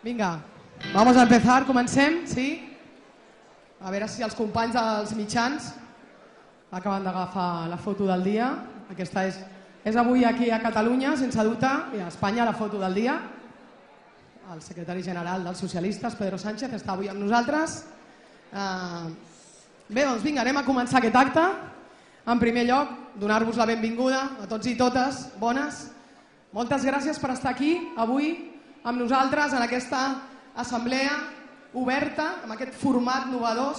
Vinga, vamos a empezar, comencem, sí? A veure si els companys dels mitjans acaben d'agafar la foto del dia. Aquesta és avui aquí a Catalunya, sense dubte, i a Espanya la foto del dia. El secretari general dels socialistes, Pedro Sánchez, està avui amb nosaltres. Bé, doncs vinga, anem a començar aquest acte. En primer lloc, donar-vos la benvinguda a tots i totes, bones. Moltes gràcies per estar aquí avui amb nosaltres en aquesta assemblea oberta, amb aquest format innovador,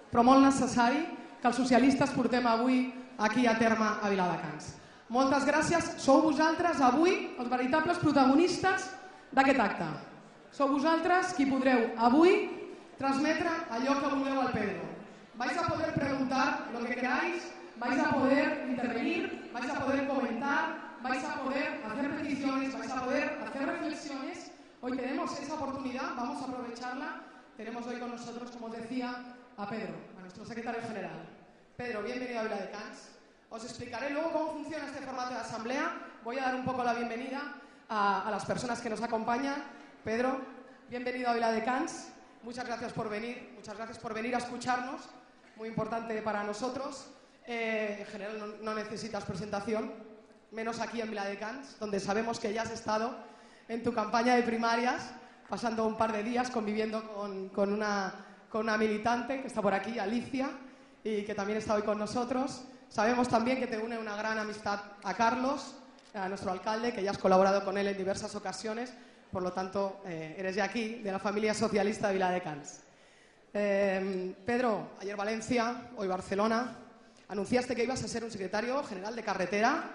però molt necessari, que els socialistes portem avui aquí a terme a Viladecans. Moltes gràcies, sou vosaltres avui els veritables protagonistes d'aquest acte. Sou vosaltres qui podreu avui transmetre allò que vulgueu al Pedro. Vais a poder preguntar lo que queráis, vais a poder intervenir, vais a poder comentar, vais a poder hacer peticiones, vais a poder hacer reflexiones. Hoy tenemos esa oportunidad, vamos a aprovecharla. Tenemos hoy con nosotros, como os decía, a Pedro, a nuestro secretario general. Pedro, bienvenido a Viladecans. Os explicaré luego cómo funciona este formato de asamblea. Voy a dar un poco la bienvenida a las personas que nos acompañan. Pedro, bienvenido a Viladecans. Muchas gracias por venir a escucharnos. Muy importante para nosotros. En general no necesitas presentación, menos aquí en Viladecans, donde sabemos que ya has estado en tu campaña de primarias, pasando un par de días conviviendo con una militante que está por aquí, Alicia, y que también está hoy con nosotros. Sabemos también que te une una gran amistad a Carlos, a nuestro alcalde, que ya has colaborado con él en diversas ocasiones, por lo tanto, eres de aquí, de la familia socialista de Viladecans. Pedro, ayer Valencia, hoy Barcelona, anunciaste que ibas a ser un secretario general de carretera,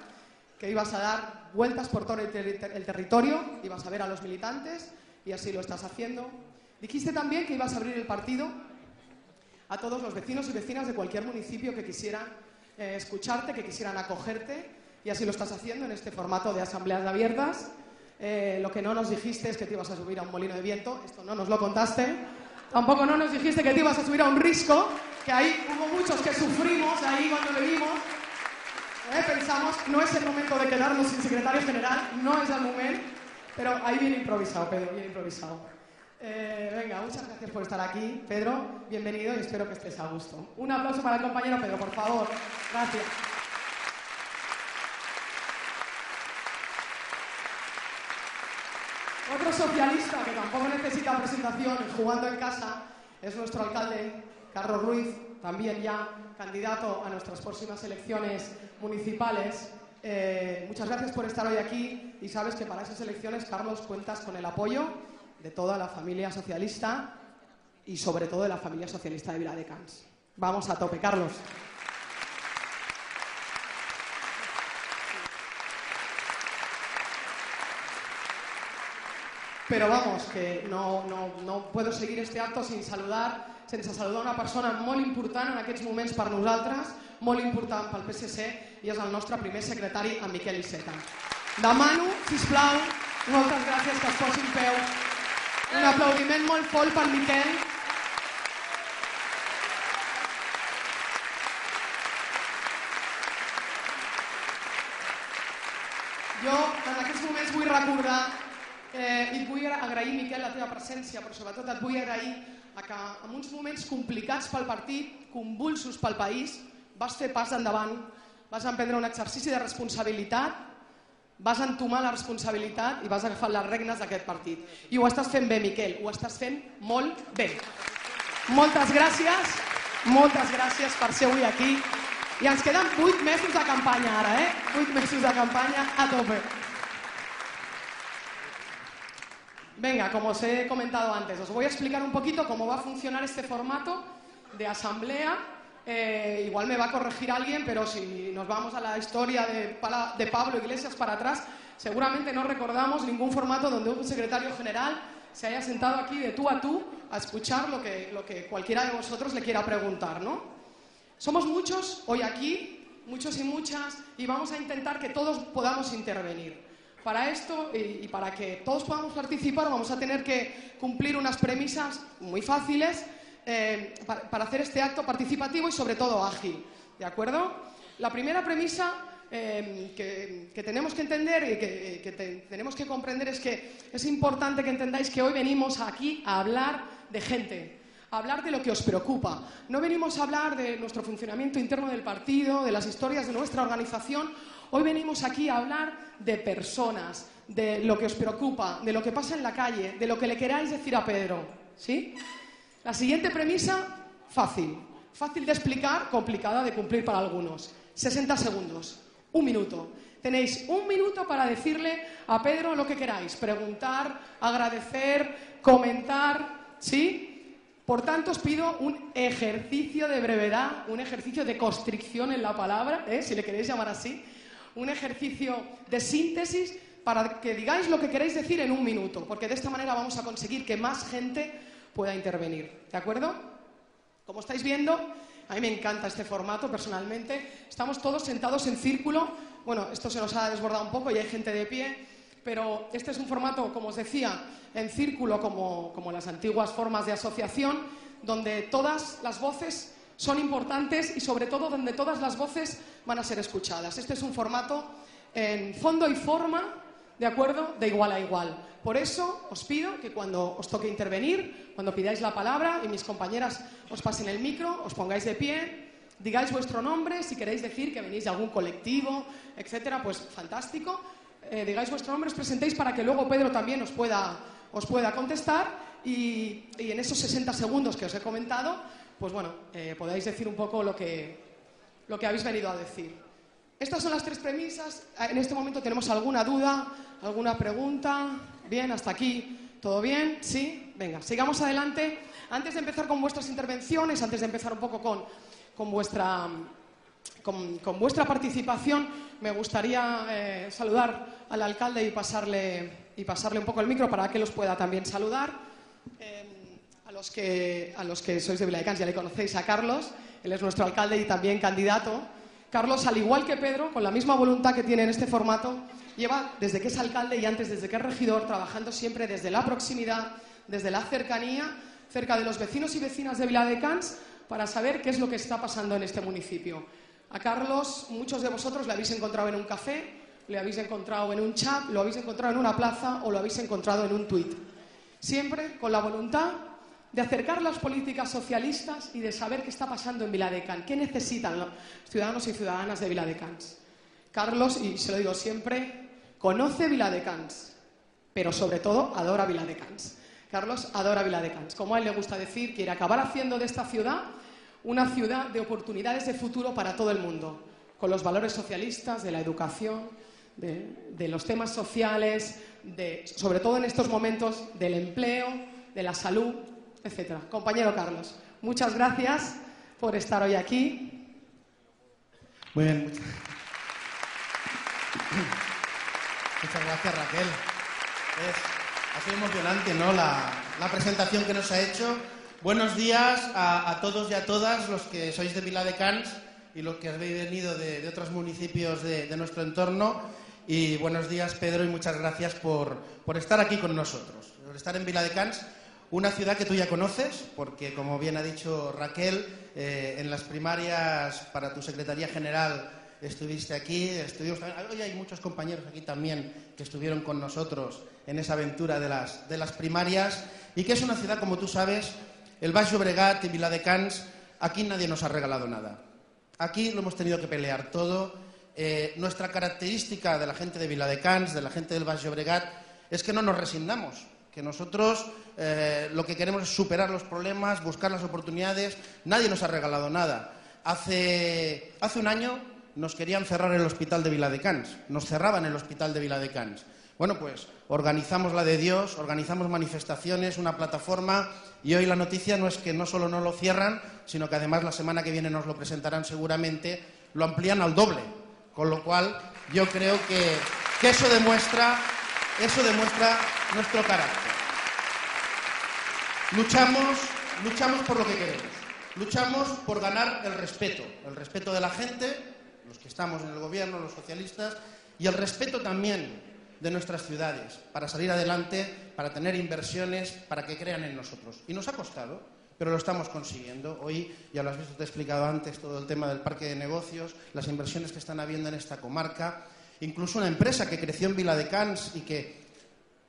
que ibas a dar vueltas por todo el territorio, ibas a ver a los militantes, y así lo estás haciendo. Dijiste también que ibas a abrir el partido a todos los vecinos y vecinas de cualquier municipio que quisieran escucharte, que quisieran acogerte, y así lo estás haciendo en este formato de asambleas abiertas. Lo que no nos dijiste es que te ibas a subir a un molino de viento, esto no nos lo contaste. Tampoco no nos dijiste que te ibas a subir a un risco, que ahí hubo muchos que sufrimos ahí cuando lo vimos. Pensamos, no es el momento de quedarnos sin secretario general, no es el momento, pero ahí viene improvisado, Pedro, bien improvisado. Venga, muchas gracias por estar aquí, Pedro, bienvenido y espero que estés a gusto. Un aplauso para el compañero Pedro, por favor. Gracias. Otro socialista que tampoco necesita presentación, jugando en casa, es nuestro alcalde, Carlos Ruiz, también ya candidato a nuestras próximas elecciones municipales. Muchas gracias por estar hoy aquí y sabes que para esas elecciones, Carlos, cuentas con el apoyo de toda la familia socialista y sobre todo de la familia socialista de Viladecans. Vamos a tope, Carlos. Però vamos, que no puedo seguir este acto sense saludar una persona molt important en aquests moments per nosaltres, molt important pel PSC, i és el nostre primer secretari, en Miquel Iceta. Demano, sisplau, moltes gràcies, que es posi en peu. Un aplaudiment molt fort pel Miquel. Jo en aquests moments vull recordar i et vull agrair, Miquel, la teva presència, però sobretot et vull agrair que en uns moments complicats pel partit, convulsos pel país, vas fer pas endavant, vas emprendre un exercici de responsabilitat, vas entomar la responsabilitat i vas agafar les regnes d'aquest partit. I ho estàs fent bé, Miquel, ho estàs fent molt bé. Moltes gràcies per ser avui aquí. I ens queden 8 mesos de campanya ara, 8 mesos de campanya a tope. Venga, como os he comentado antes, os voy a explicar un poquito cómo va a funcionar este formato de asamblea. Igual me va a corregir alguien, pero si nos vamos a la historia de Pablo Iglesias para atrás, seguramente no recordamos ningún formato donde un secretario general se haya sentado aquí de tú a tú a escuchar lo que cualquiera de vosotros le quiera preguntar, ¿no? Somos muchos hoy aquí, muchos y muchas, y vamos a intentar que todos podamos intervenir. Para esto y para que todos podamos participar vamos a tener que cumplir unas premisas muy fáciles para hacer este acto participativo y sobre todo ágil, ¿de acuerdo? La primera premisa que tenemos que entender y que tenemos que comprender es que es importante que entendáis que hoy venimos aquí a hablar de gente, a hablar de lo que os preocupa. No venimos a hablar de nuestro funcionamiento interno del partido, de las historias de nuestra organización. Hoy venimos aquí a hablar de personas, de lo que os preocupa, de lo que pasa en la calle, de lo que le queráis decir a Pedro, ¿sí? La siguiente premisa, fácil. Fácil de explicar, complicada de cumplir para algunos. 60 segundos. 1 minuto. Tenéis 1 minuto para decirle a Pedro lo que queráis. Preguntar, agradecer, comentar, ¿sí? Por tanto, os pido un ejercicio de brevedad, un ejercicio de constricción en la palabra, si le queréis llamar así, un ejercicio de síntesis para que digáis lo que queréis decir en 1 minuto, porque de esta manera vamos a conseguir que más gente pueda intervenir. ¿De acuerdo? Como estáis viendo, a mí me encanta este formato personalmente. Estamos todos sentados en círculo. Bueno, esto se nos ha desbordado un poco y hay gente de pie, pero este es un formato, como os decía, en círculo como las antiguas formas de asociación, donde todas las voces son importantes y sobre todo donde todas las voces van a ser escuchadas. Este es un formato en fondo y forma, ¿de acuerdo?, de igual a igual. Por eso os pido que cuando os toque intervenir, cuando pidáis la palabra y mis compañeras os pasen el micro, os pongáis de pie, digáis vuestro nombre, si queréis decir que venís de algún colectivo, etcétera, pues fantástico. Digáis vuestro nombre, os presentéis para que luego Pedro también os pueda contestar y en esos 60 segundos que os he comentado, pues bueno, podáis decir un poco lo que habéis venido a decir. Estas son las 3 premisas. En este momento tenemos alguna duda, alguna pregunta. Bien, hasta aquí. ¿Todo bien? ¿Sí? Venga, sigamos adelante. Antes de empezar con vuestras intervenciones, antes de empezar un poco con vuestra participación, me gustaría saludar al alcalde y pasarle un poco el micro para que los pueda también saludar. A los que sois de Viladecans ya le conocéis a Carlos. Él es nuestro alcalde y también candidato. Carlos, al igual que Pedro, con la misma voluntad que tiene en este formato, lleva desde que es alcalde y antes desde que es regidor trabajando siempre desde la proximidad, desde la cercanía, cerca de los vecinos y vecinas de Viladecans, para saber qué es lo que está pasando en este municipio. A Carlos, muchos de vosotros le habéis encontrado en un café, le habéis encontrado en un chat, lo habéis encontrado en una plaza o lo habéis encontrado en un tuit. Siempre con la voluntad de acercar las políticas socialistas y de saber qué está pasando en Viladecans, qué necesitan los ciudadanos y ciudadanas de Viladecans. Carlos, y se lo digo siempre, conoce Viladecans, pero sobre todo adora Viladecans. Carlos adora Viladecans. Como a él le gusta decir, quiere acabar haciendo de esta ciudad una ciudad de oportunidades de futuro para todo el mundo, con los valores socialistas, de la educación, de los temas sociales, sobre todo en estos momentos del empleo, de la salud, etcétera. Compañero Carlos, muchas gracias por estar hoy aquí. Muy bien. Muchas gracias, Raquel. Ha sido emocionante, ¿no?, la presentación que nos ha hecho. Buenos días a todos y a todas los que sois de Viladecans y los que habéis venido de otros municipios de nuestro entorno. Y buenos días, Pedro, y muchas gracias por estar aquí con nosotros, por estar en Viladecans. Una ciudad que tú ya conoces, porque, como bien ha dicho Raquel, en las primarias para tu Secretaría General estuviste aquí. Hoy hay muchos compañeros aquí también que estuvieron con nosotros en esa aventura de las primarias, y que es una ciudad, como tú sabes, el Baix Llobregat y Viladecans, aquí nadie nos ha regalado nada. Aquí lo hemos tenido que pelear todo. Nuestra característica de la gente de Viladecans, de la gente del Baix Llobregat, es que no nos resignamos. Que nosotros lo que queremos es superar los problemas, buscar las oportunidades. Nadie nos ha regalado nada. Hace 1 año nos querían cerrar el hospital de Viladecans, nos cerraban el hospital de Viladecans. Bueno, pues organizamos la de Dios, organizamos manifestaciones, una plataforma, y hoy la noticia no es que no solo no lo cierran, sino que además la semana que viene nos lo presentarán seguramente, lo amplían al doble. Con lo cual yo creo que eso demuestra nuestro carácter. Luchamos por lo que queremos. Luchamos por ganar el respeto de la gente, los que estamos en el gobierno, los socialistas, y el respeto también de nuestras ciudades, para salir adelante, para tener inversiones, para que crean en nosotros. Y nos ha costado, pero lo estamos consiguiendo. Hoy, ya lo has visto, te he explicado antes, todo el tema del parque de negocios, las inversiones que están habiendo en esta comarca, incluso una empresa que creció en Viladecans y que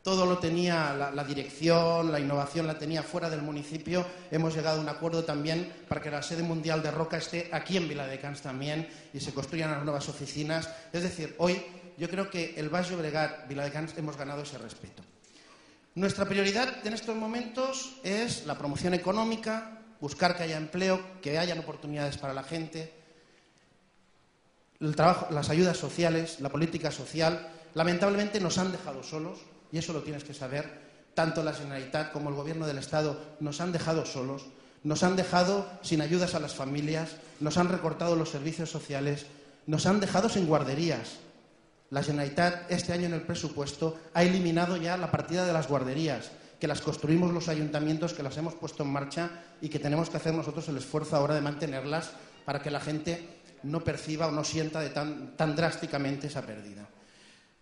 todo lo tenía, la dirección, la innovación la tenía fuera del municipio. Hemos llegado a un acuerdo también para que la sede mundial de Roca esté aquí en Viladecans también y se construyan las nuevas oficinas. Es decir, hoy yo creo que el Baix Llobregat, Viladecans, hemos ganado ese respeto. Nuestra prioridad en estos momentos es la promoción económica, buscar que haya empleo, que haya oportunidades para la gente, el trabajo, las ayudas sociales, la política social. Lamentablemente nos han dejado solos. Y eso lo tienes que saber, tanto la Generalitat como el Gobierno del Estado nos han dejado solos, nos han dejado sin ayudas a las familias, nos han recortado los servicios sociales, nos han dejado sin guarderías. La Generalitat este año en el presupuesto ha eliminado ya la partida de las guarderías, que las construimos los ayuntamientos, que las hemos puesto en marcha y que tenemos que hacer nosotros el esfuerzo ahora de mantenerlas para que la gente no perciba o no sienta tan drásticamente esa pérdida.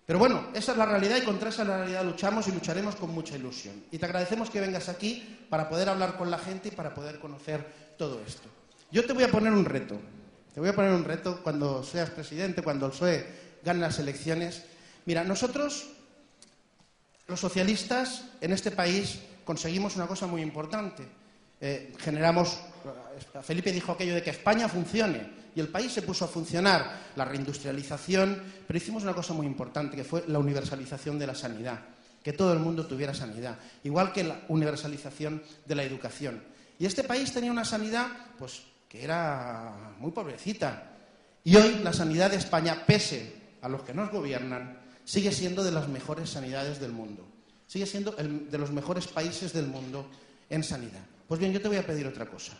Pero bueno, esa es la realidad y contra esa realidad luchamos y lucharemos con mucha ilusión. Y te agradecemos que vengas aquí para poder hablar con la gente y para poder conocer todo esto. Yo te voy a poner un reto. Te voy a poner un reto cuando seas presidente, cuando el PSOE gane las elecciones. Mira, nosotros, los socialistas, en este país conseguimos una cosa muy importante. Felipe dijo aquello de que España funcione. Y el país se puso a funcionar, la reindustrialización, pero hicimos una cosa muy importante, que fue la universalización de la sanidad, que todo el mundo tuviera sanidad, igual que la universalización de la educación. Y este país tenía una sanidad, pues, que era muy pobrecita. Y hoy la sanidad de España, pese a los que nos gobiernan, sigue siendo de las mejores sanidades del mundo. Sigue siendo de los mejores países del mundo en sanidad. Pues bien, yo te voy a pedir otra cosa.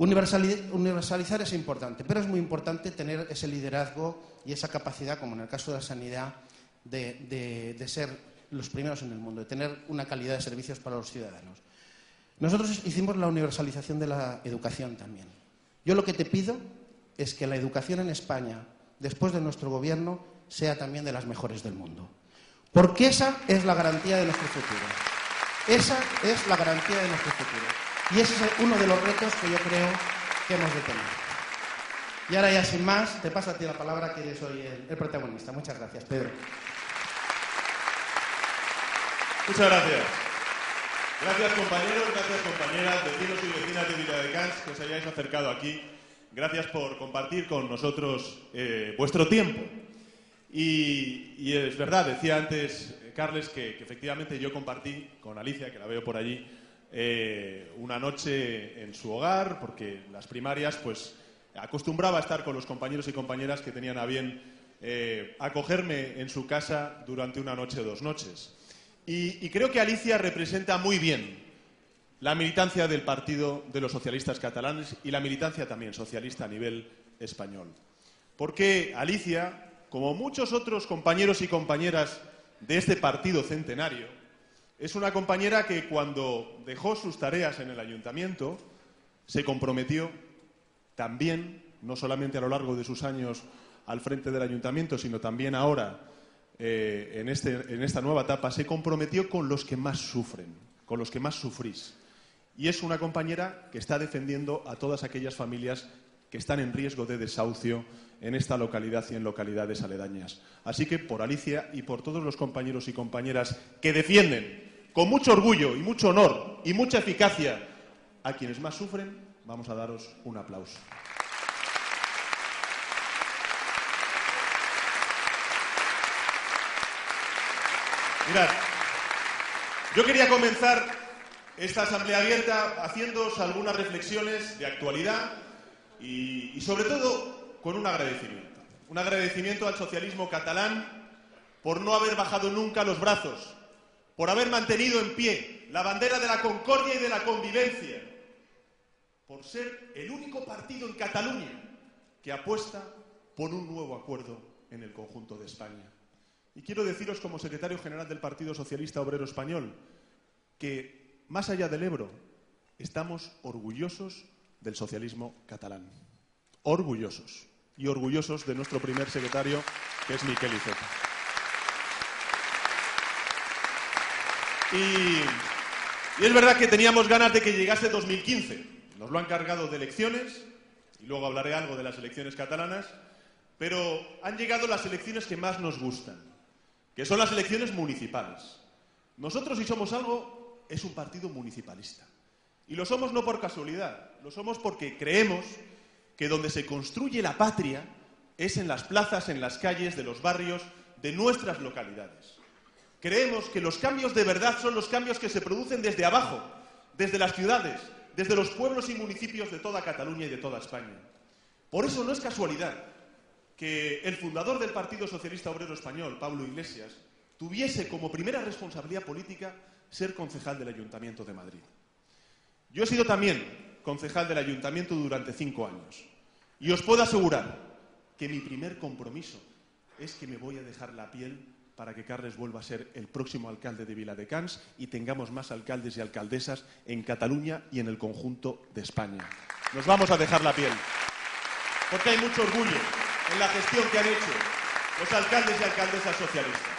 Universalizar es importante, pero es muy importante tener ese liderazgo y esa capacidad, como en el caso de la sanidad, de ser los primeros en el mundo, de tener una calidad de servicios para los ciudadanos. Nosotros hicimos la universalización de la educación también. Yo lo que te pido es que la educación en España, después de nuestro gobierno, sea también de las mejores del mundo. Porque esa es la garantía de nuestro futuro. Esa es la garantía de nuestro futuro. Y ese es uno de los retos que yo creo que hemos de tener. Y ahora ya sin más, te paso a ti la palabra, que eres hoy el protagonista. Muchas gracias, Pedro. Muchas gracias. Gracias, compañeros, gracias, compañeras, vecinos y vecinas de Viladecans, que os hayáis acercado aquí. Gracias por compartir con nosotros vuestro tiempo. Y es verdad, decía antes Carles que efectivamente yo compartí con Alicia, que la veo por allí, una noche en su hogar, porque las primarias, pues acostumbraba a estar con los compañeros y compañeras que tenían a bien acogerme en su casa durante una noche o 2 noches. Y creo que Alicia representa muy bien la militancia del Partido de los Socialistas Catalanes y la militancia también socialista a nivel español. Porque Alicia, como muchos otros compañeros y compañeras de este partido centenario, es una compañera que cuando dejó sus tareas en el ayuntamiento se comprometió también, no solamente a lo largo de sus años al frente del ayuntamiento, sino también ahora en esta nueva etapa, se comprometió con los que más sufren, con los que más sufrís. Y es una compañera que está defendiendo a todas aquellas familias que están en riesgo de desahucio en esta localidad y en localidades aledañas. Así que por Alicia y por todos los compañeros y compañeras que defienden con mucho orgullo y mucho honor y mucha eficacia a quienes más sufren, vamos a daros un aplauso. Mirad, yo quería comenzar esta asamblea abierta haciéndoos algunas reflexiones de actualidad y sobre todo con un agradecimiento. Un agradecimiento al socialismo catalán por no haber bajado nunca los brazos, por haber mantenido en pie la bandera de la concordia y de la convivencia, por ser el único partido en Cataluña que apuesta por un nuevo acuerdo en el conjunto de España. Y quiero deciros como secretario general del Partido Socialista Obrero Español que, más allá del Ebro, estamos orgullosos del socialismo catalán. Orgullosos. Y orgullosos de nuestro primer secretario, que es Miquel Iceta. Y es verdad que teníamos ganas de que llegase 2015. Nos lo han cargado de elecciones, y luego hablaré algo de las elecciones catalanas, pero han llegado las elecciones que más nos gustan, que son las elecciones municipales. Nosotros, si somos algo, es un partido municipalista. Y lo somos no por casualidad, lo somos porque creemos que donde se construye la patria es en las plazas, en las calles, de los barrios, de nuestras localidades. Creemos que los cambios de verdad son los cambios que se producen desde abajo, desde las ciudades, desde los pueblos y municipios de toda Cataluña y de toda España. Por eso no es casualidad que el fundador del Partido Socialista Obrero Español, Pablo Iglesias, tuviese como primera responsabilidad política ser concejal del Ayuntamiento de Madrid. Yo he sido también concejal del Ayuntamiento durante 5 años y os puedo asegurar que mi primer compromiso es que me voy a dejar la piel para que Carles vuelva a ser el próximo alcalde de Viladecans y tengamos más alcaldes y alcaldesas en Cataluña y en el conjunto de España. Nos vamos a dejar la piel, porque hay mucho orgullo en la gestión que han hecho los alcaldes y alcaldesas socialistas.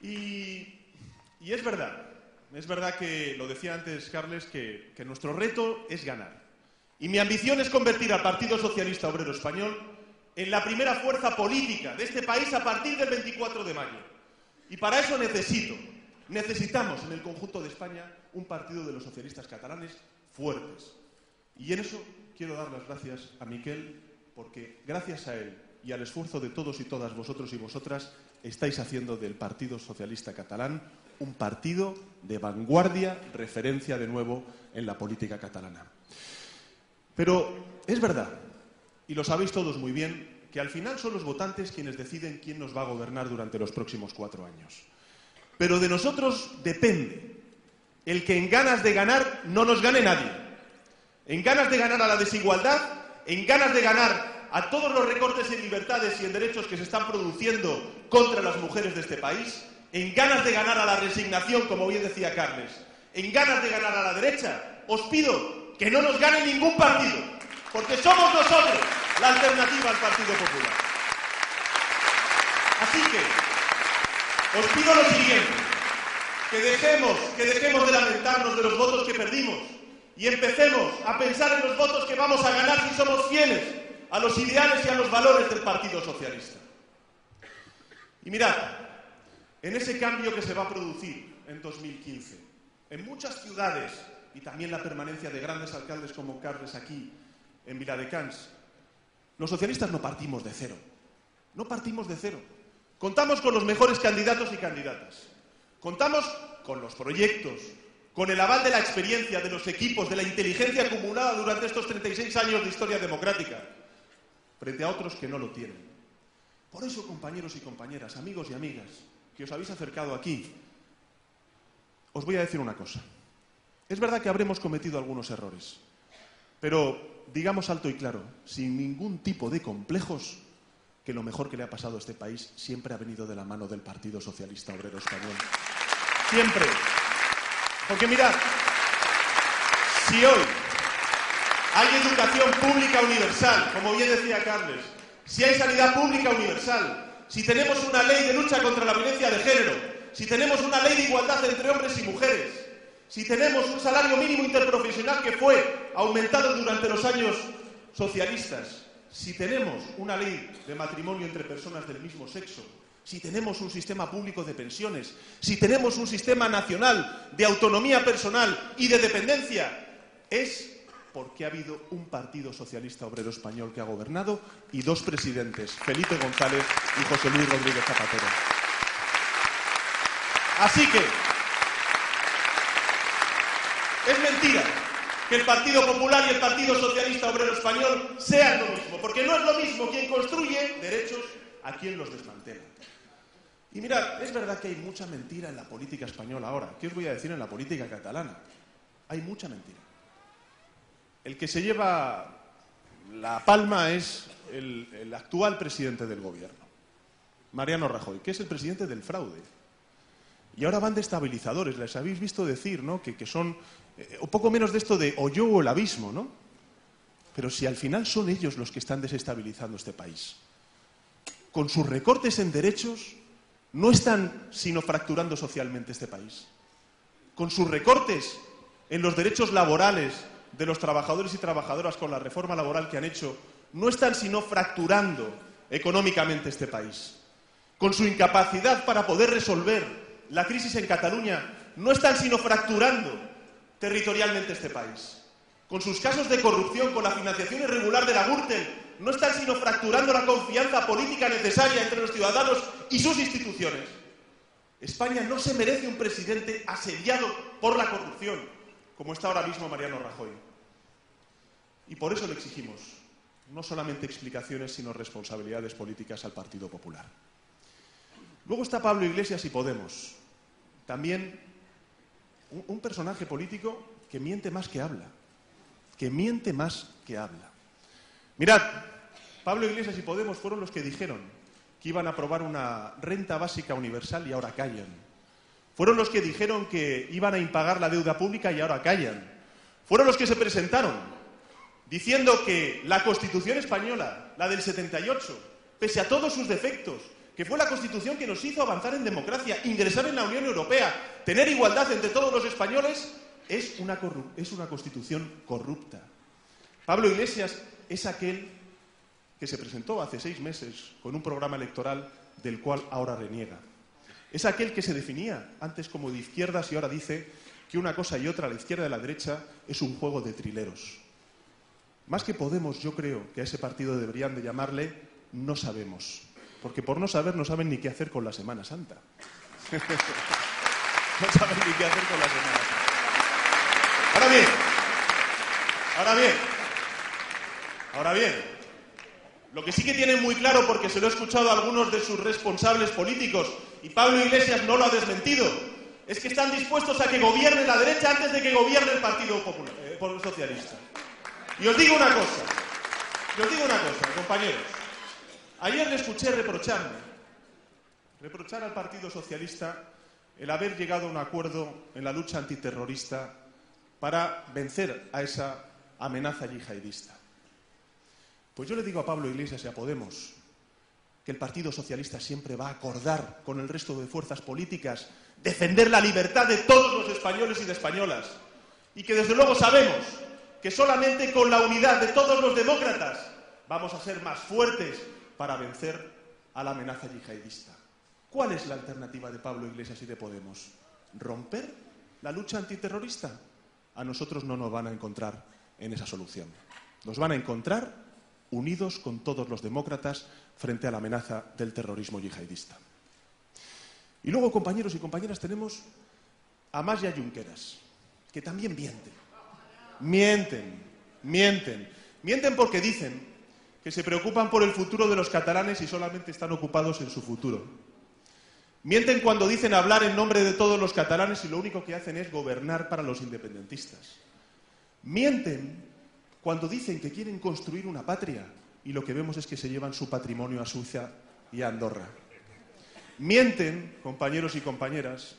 Y es verdad que, lo decía antes Carles, que nuestro reto es ganar. Y mi ambición es convertir al Partido Socialista Obrero Español en la primera fuerza política de este país a partir del 24 de mayo. Y para eso necesitamos en el conjunto de España un partido de los socialistas catalanes fuertes. Y en eso quiero dar las gracias a Miquel, porque gracias a él y al esfuerzo de todos y todas vosotros y vosotras estáis haciendo del Partido Socialista Catalán un partido de vanguardia, referencia de nuevo en la política catalana. Pero es verdad, y lo sabéis todos muy bien, que al final son los votantes quienes deciden quién nos va a gobernar durante los próximos 4 años. Pero de nosotros depende el que en ganas de ganar no nos gane nadie. En ganas de ganar a la desigualdad, en ganas de ganar a todos los recortes en libertades y en derechos que se están produciendo contra las mujeres de este país, en ganas de ganar a la resignación, como bien decía Carles, en ganas de ganar a la derecha, os pido que no nos gane ningún partido, porque somos nosotros la alternativa al Partido Popular. Así que os pido lo siguiente, que dejemos de lamentarnos de los votos que perdimos y empecemos a pensar en los votos que vamos a ganar si somos fieles a los ideales y a los valores del Partido Socialista. Y mirad, en ese cambio que se va a producir en 2015, en muchas ciudades, y también la permanencia de grandes alcaldes como Carles aquí, en Viladecans, los socialistas no partimos de cero. No partimos de cero. Contamos con los mejores candidatos y candidatas. Contamos con los proyectos, con el aval de la experiencia, de los equipos, de la inteligencia acumulada durante estos 36 años de historia democrática, frente a otros que no lo tienen. Por eso, compañeros y compañeras, amigos y amigas, que os habéis acercado aquí, os voy a decir una cosa. Es verdad que habremos cometido algunos errores, pero digamos alto y claro, sin ningún tipo de complejos, que lo mejor que le ha pasado a este país siempre ha venido de la mano del Partido Socialista Obrero Español. Siempre. Porque mirad, si hoy hay educación pública universal, como bien decía Carles, si hay sanidad pública universal, si tenemos una ley de lucha contra la violencia de género, si tenemos una ley de igualdad entre hombres y mujeres, si tenemos un salario mínimo interprofesional que fue aumentado durante los años socialistas, si tenemos una ley de matrimonio entre personas del mismo sexo, si tenemos un sistema público de pensiones, si tenemos un sistema nacional de autonomía personal y de dependencia, es porque ha habido un Partido Socialista Obrero Español que ha gobernado y 2 presidentes, Felipe González y José Luis Rodríguez Zapatero. Así que es mentira que el Partido Popular y el Partido Socialista Obrero Español sean lo mismo, porque no es lo mismo quien construye derechos a quien los desmantela. Y mirad, es verdad que hay mucha mentira en la política española ahora. ¿Qué os voy a decir en la política catalana? Hay mucha mentira. El que se lleva la palma es el actual presidente del gobierno, Mariano Rajoy, que es el presidente del fraude. Y ahora van de estabilizadores, les habéis visto decir, ¿no?, que son un poco menos de esto de o yo o el abismo, ¿no? Pero si al final son ellos los que están desestabilizando este país. Con sus recortes en derechos no están sino fracturando socialmente este país. con sus recortes en los derechos laborales de los trabajadores y trabajadoras con la reforma laboral que han hecho, no están sino fracturando económicamente este país. Con su incapacidad para poder resolver la crisis en Cataluña, no están sino fracturando territorialmente este país. Con sus casos de corrupción, con la financiación irregular de la Gürtel, no están sino fracturando la confianza política necesaria entre los ciudadanos y sus instituciones. España no se merece un presidente asediado por la corrupción, como está ahora mismo Mariano Rajoy. Y por eso le exigimos no solamente explicaciones, sino responsabilidades políticas al Partido Popular. Luego está Pablo Iglesias y Podemos. También un personaje político que miente más que habla. Que miente más que habla. Mirad, Pablo Iglesias y Podemos fueron los que dijeron que iban a aprobar una renta básica universal y ahora callan. Fueron los que dijeron que iban a impagar la deuda pública y ahora callan. Fueron los que se presentaron diciendo que la Constitución española, la del 78, pese a todos sus defectos, que fue la Constitución que nos hizo avanzar en democracia, ingresar en la Unión Europea, tener igualdad entre todos los españoles, es una Constitución corrupta. Pablo Iglesias es aquel que se presentó hace 6 meses con un programa electoral del cual ahora reniega. Es aquel que se definía antes como de izquierdas y ahora dice que una cosa y otra, la izquierda y la derecha, es un juego de trileros. Más que Podemos, yo creo que a ese partido deberían de llamarle no sabemos. Porque por no saber no saben ni qué hacer con la Semana Santa. No saben ni qué hacer con la Semana Santa. Ahora bien, lo que sí que tienen muy claro, porque se lo he escuchado a algunos de sus responsables políticos, y Pablo Iglesias no lo ha desmentido, es que están dispuestos a que gobierne la derecha antes de que gobierne el Partido Popular, Socialista. Y os digo una cosa, compañeros. Ayer le escuché reprochar al Partido Socialista el haber llegado a un acuerdo en la lucha antiterrorista para vencer a esa amenaza yihadista. Pues yo le digo a Pablo Iglesias y a Podemos que el Partido Socialista siempre va a acordar con el resto de fuerzas políticas defender la libertad de todos los españoles y de españolas. Y que desde luego sabemos que solamente con la unidad de todos los demócratas vamos a ser más fuertes para vencer a la amenaza yihadista. ¿Cuál es la alternativa de Pablo Iglesias y de Podemos? ¿Romper la lucha antiterrorista? A nosotros no nos van a encontrar en esa solución. Nos van a encontrar unidos con todos los demócratas frente a la amenaza del terrorismo yihadista. Y luego, compañeros y compañeras, tenemos a Mas y a Junqueras, que también mienten. Mienten porque dicen que se preocupan por el futuro de los catalanes y solamente están ocupados en su futuro. Mienten cuando dicen hablar en nombre de todos los catalanes y lo único que hacen es gobernar para los independentistas. Mienten cuando dicen que quieren construir una patria y lo que vemos es que se llevan su patrimonio a Suiza y a Andorra. Mienten, compañeros y compañeras,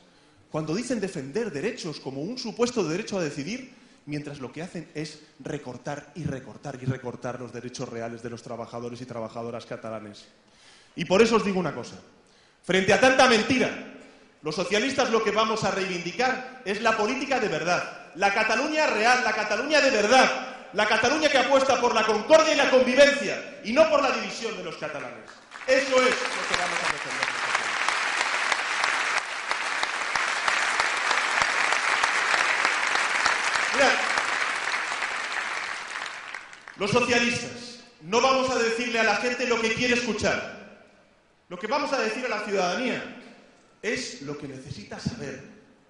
cuando dicen defender derechos como un supuesto derecho a decidir, mientras lo que hacen es recortar los derechos reales de los trabajadores y trabajadoras catalanes. Y por eso os digo una cosa. Frente a tanta mentira, los socialistas lo que vamos a reivindicar es la política de verdad, la Cataluña real, la Cataluña de verdad, la Cataluña que apuesta por la concordia y la convivencia y no por la división de los catalanes. Eso es lo que vamos a defender. Mirad, los socialistas no vamos a decirle a la gente lo que quiere escuchar. Lo que vamos a decir a la ciudadanía es lo que necesita saber,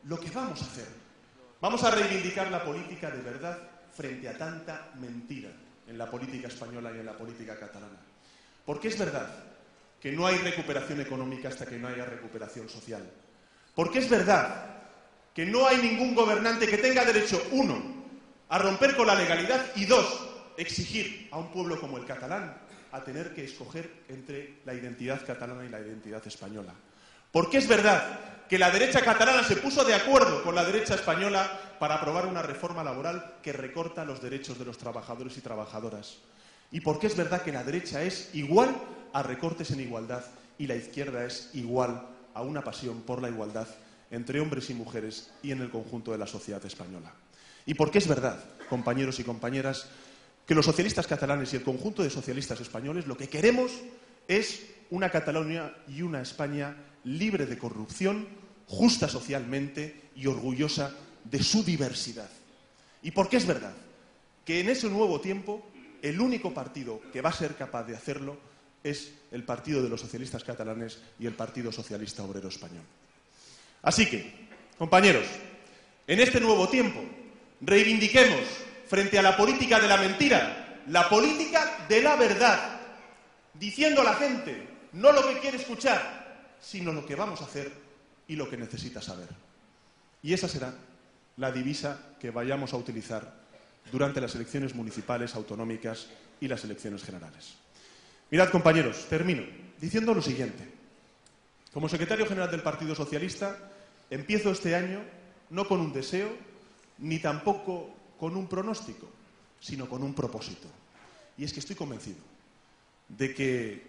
lo que vamos a hacer. Vamos a reivindicar la política de verdad frente a tanta mentira en la política española y en la política catalana. Porque es verdad que no hay recuperación económica hasta que no haya recuperación social. Porque es verdad que no hay ningún gobernante que tenga derecho, 1, a romper con la legalidad y 2, exigir a un pueblo como el catalán a tener que escoger entre la identidad catalana y la identidad española. Porque es verdad que la derecha catalana se puso de acuerdo con la derecha española para aprobar una reforma laboral que recorta los derechos de los trabajadores y trabajadoras. Y porque es verdad que la derecha es igual a recortes en igualdad y la izquierda es igual a una pasión por la igualdad entre hombres y mujeres y en el conjunto de la sociedad española. Y porque es verdad, compañeros y compañeras, que los socialistas catalanes y el conjunto de socialistas españoles lo que queremos es una Cataluña y una España libre de corrupción, justa socialmente y orgullosa de su diversidad. Y porque es verdad que en ese nuevo tiempo el único partido que va a ser capaz de hacerlo es el Partido de los Socialistas Catalanes y el Partido Socialista Obrero Español. Así que, compañeros, en este nuevo tiempo reivindiquemos frente a la política de la mentira, la política de la verdad, diciendo a la gente no lo que quiere escuchar, sino lo que vamos a hacer y lo que necesita saber. Y esa será la divisa que vayamos a utilizar durante las elecciones municipales, autonómicas y las elecciones generales. Mirad, compañeros, termino diciendo lo siguiente. Como secretario general del Partido Socialista, empiezo este año no con un deseo, ni tampoco con un pronóstico, sino con un propósito. Y es que estoy convencido de que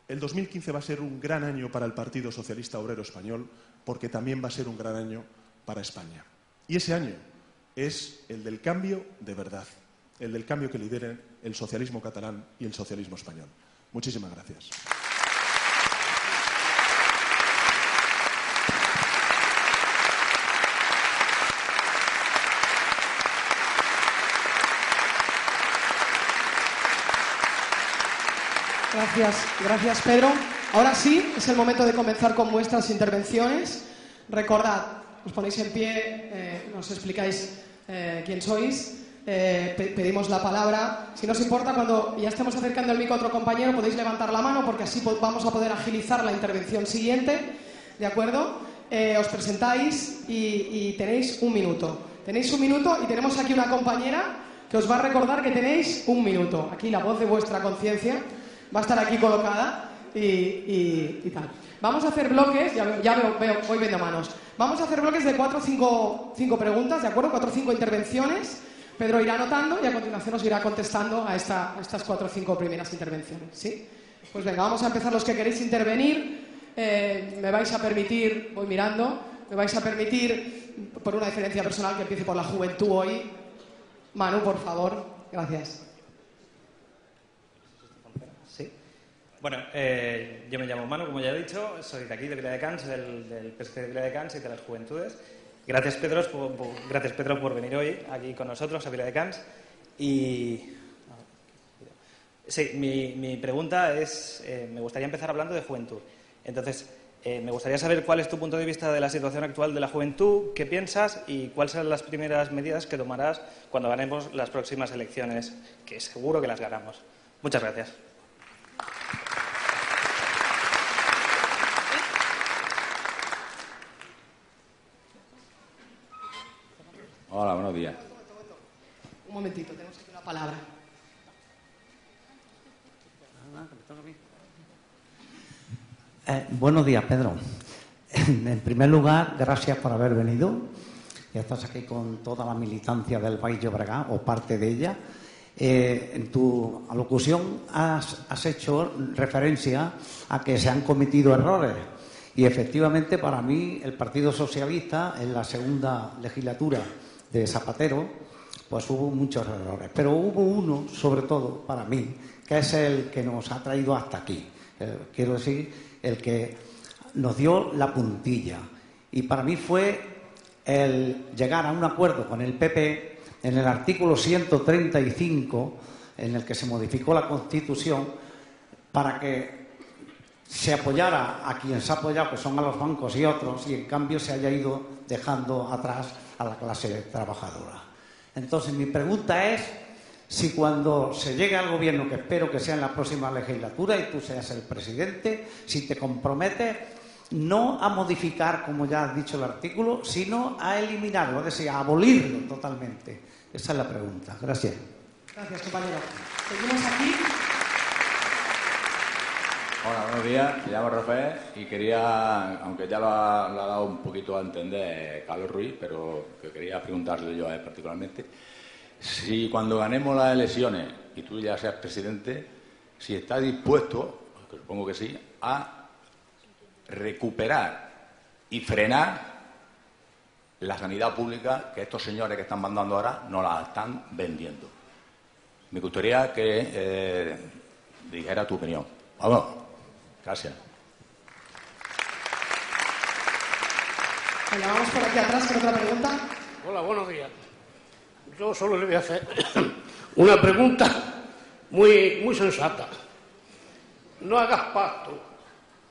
el 2015 va a ser un gran año para el Partido Socialista Obrero Español, porque también va a ser un gran año para España. Y ese año es el del cambio de verdad, el del cambio que lideren el socialismo catalán y el socialismo español. Muchísimas gracias. Gracias Pedro. Ahora sí, es el momento de comenzar con vuestras intervenciones. Recordad, os ponéis en pie, nos explicáis quién sois, pedimos la palabra. Si no os importa, cuando ya estemos acercando el micro a otro compañero, podéis levantar la mano porque así vamos a poder agilizar la intervención siguiente. ¿De acuerdo? Os presentáis y tenéis un minuto. Tenéis un minuto y tenemos aquí una compañera que os va a recordar que tenéis un minuto. Aquí la voz de vuestra conciencia va a estar aquí colocada y tal. Vamos a hacer bloques, voy viendo manos. Vamos a hacer bloques de 4 o 5 preguntas, ¿de acuerdo? 4 o 5 intervenciones. Pedro irá anotando y a continuación os irá contestando a estas 4 o 5 primeras intervenciones, ¿sí? Pues venga, vamos a empezar los que queréis intervenir. Me vais a permitir, voy mirando, me vais a permitir, por una diferencia personal, que empiece por la juventud hoy. Manu, por favor. Gracias. Bueno, yo me llamo Manu, como ya he dicho, soy de aquí, de Viladecans, del PSC de Viladecans y de las Juventudes. Gracias, Pedro, por venir hoy aquí con nosotros a Viladecans. Y sí, mi pregunta es, me gustaría empezar hablando de juventud. Entonces, me gustaría saber cuál es tu punto de vista de la situación actual de la juventud, qué piensas y cuáles serán las primeras medidas que tomarás cuando ganemos las próximas elecciones, que seguro que las ganamos. Muchas gracias. Hola, buenos días. Un momentito, tenemos aquí una palabra. Buenos días, Pedro. En primer lugar, gracias por haber venido. Ya estás aquí con toda la militancia del Baix Llobregat, o parte de ella. En tu alocución has hecho referencia a que se han cometido errores. Y efectivamente, para mí, el Partido Socialista, en la segunda legislatura de Zapatero, pues hubo muchos errores. Pero hubo uno, sobre todo para mí, que es el que nos ha traído hasta aquí. Quiero decir, el que nos dio la puntilla. Y para mí fue el llegar a un acuerdo con el PP en el artículo 135, en el que se modificó la Constitución, para que se apoyara a quien se ha apoyado, que son a los bancos y otros, y en cambio se haya ido dejando atrás a la clase trabajadora. Entonces, mi pregunta es si cuando se llegue al gobierno, que espero que sea en la próxima legislatura y tú seas el presidente, si te comprometes no a modificar, como ya has dicho el artículo, sino a eliminarlo, es decir, a abolirlo totalmente. Esa es la pregunta. Gracias. Gracias, compañero. Seguimos aquí. Hola, buenos días. Me llamo Rafael y quería, aunque ya lo ha dado un poquito a entender Carlos Ruiz, pero que quería preguntarle yo a él particularmente, si cuando ganemos las elecciones y tú ya seas presidente, si está dispuesto, que supongo que sí, a recuperar y frenar la sanidad pública que estos señores que están mandando ahora no la están vendiendo. Me gustaría que dijera tu opinión. Vamos. Gracias. Venga, vamos por aquí atrás con otra pregunta. Hola, buenos días. Yo solo le voy a hacer una pregunta muy sensata. No hagas pacto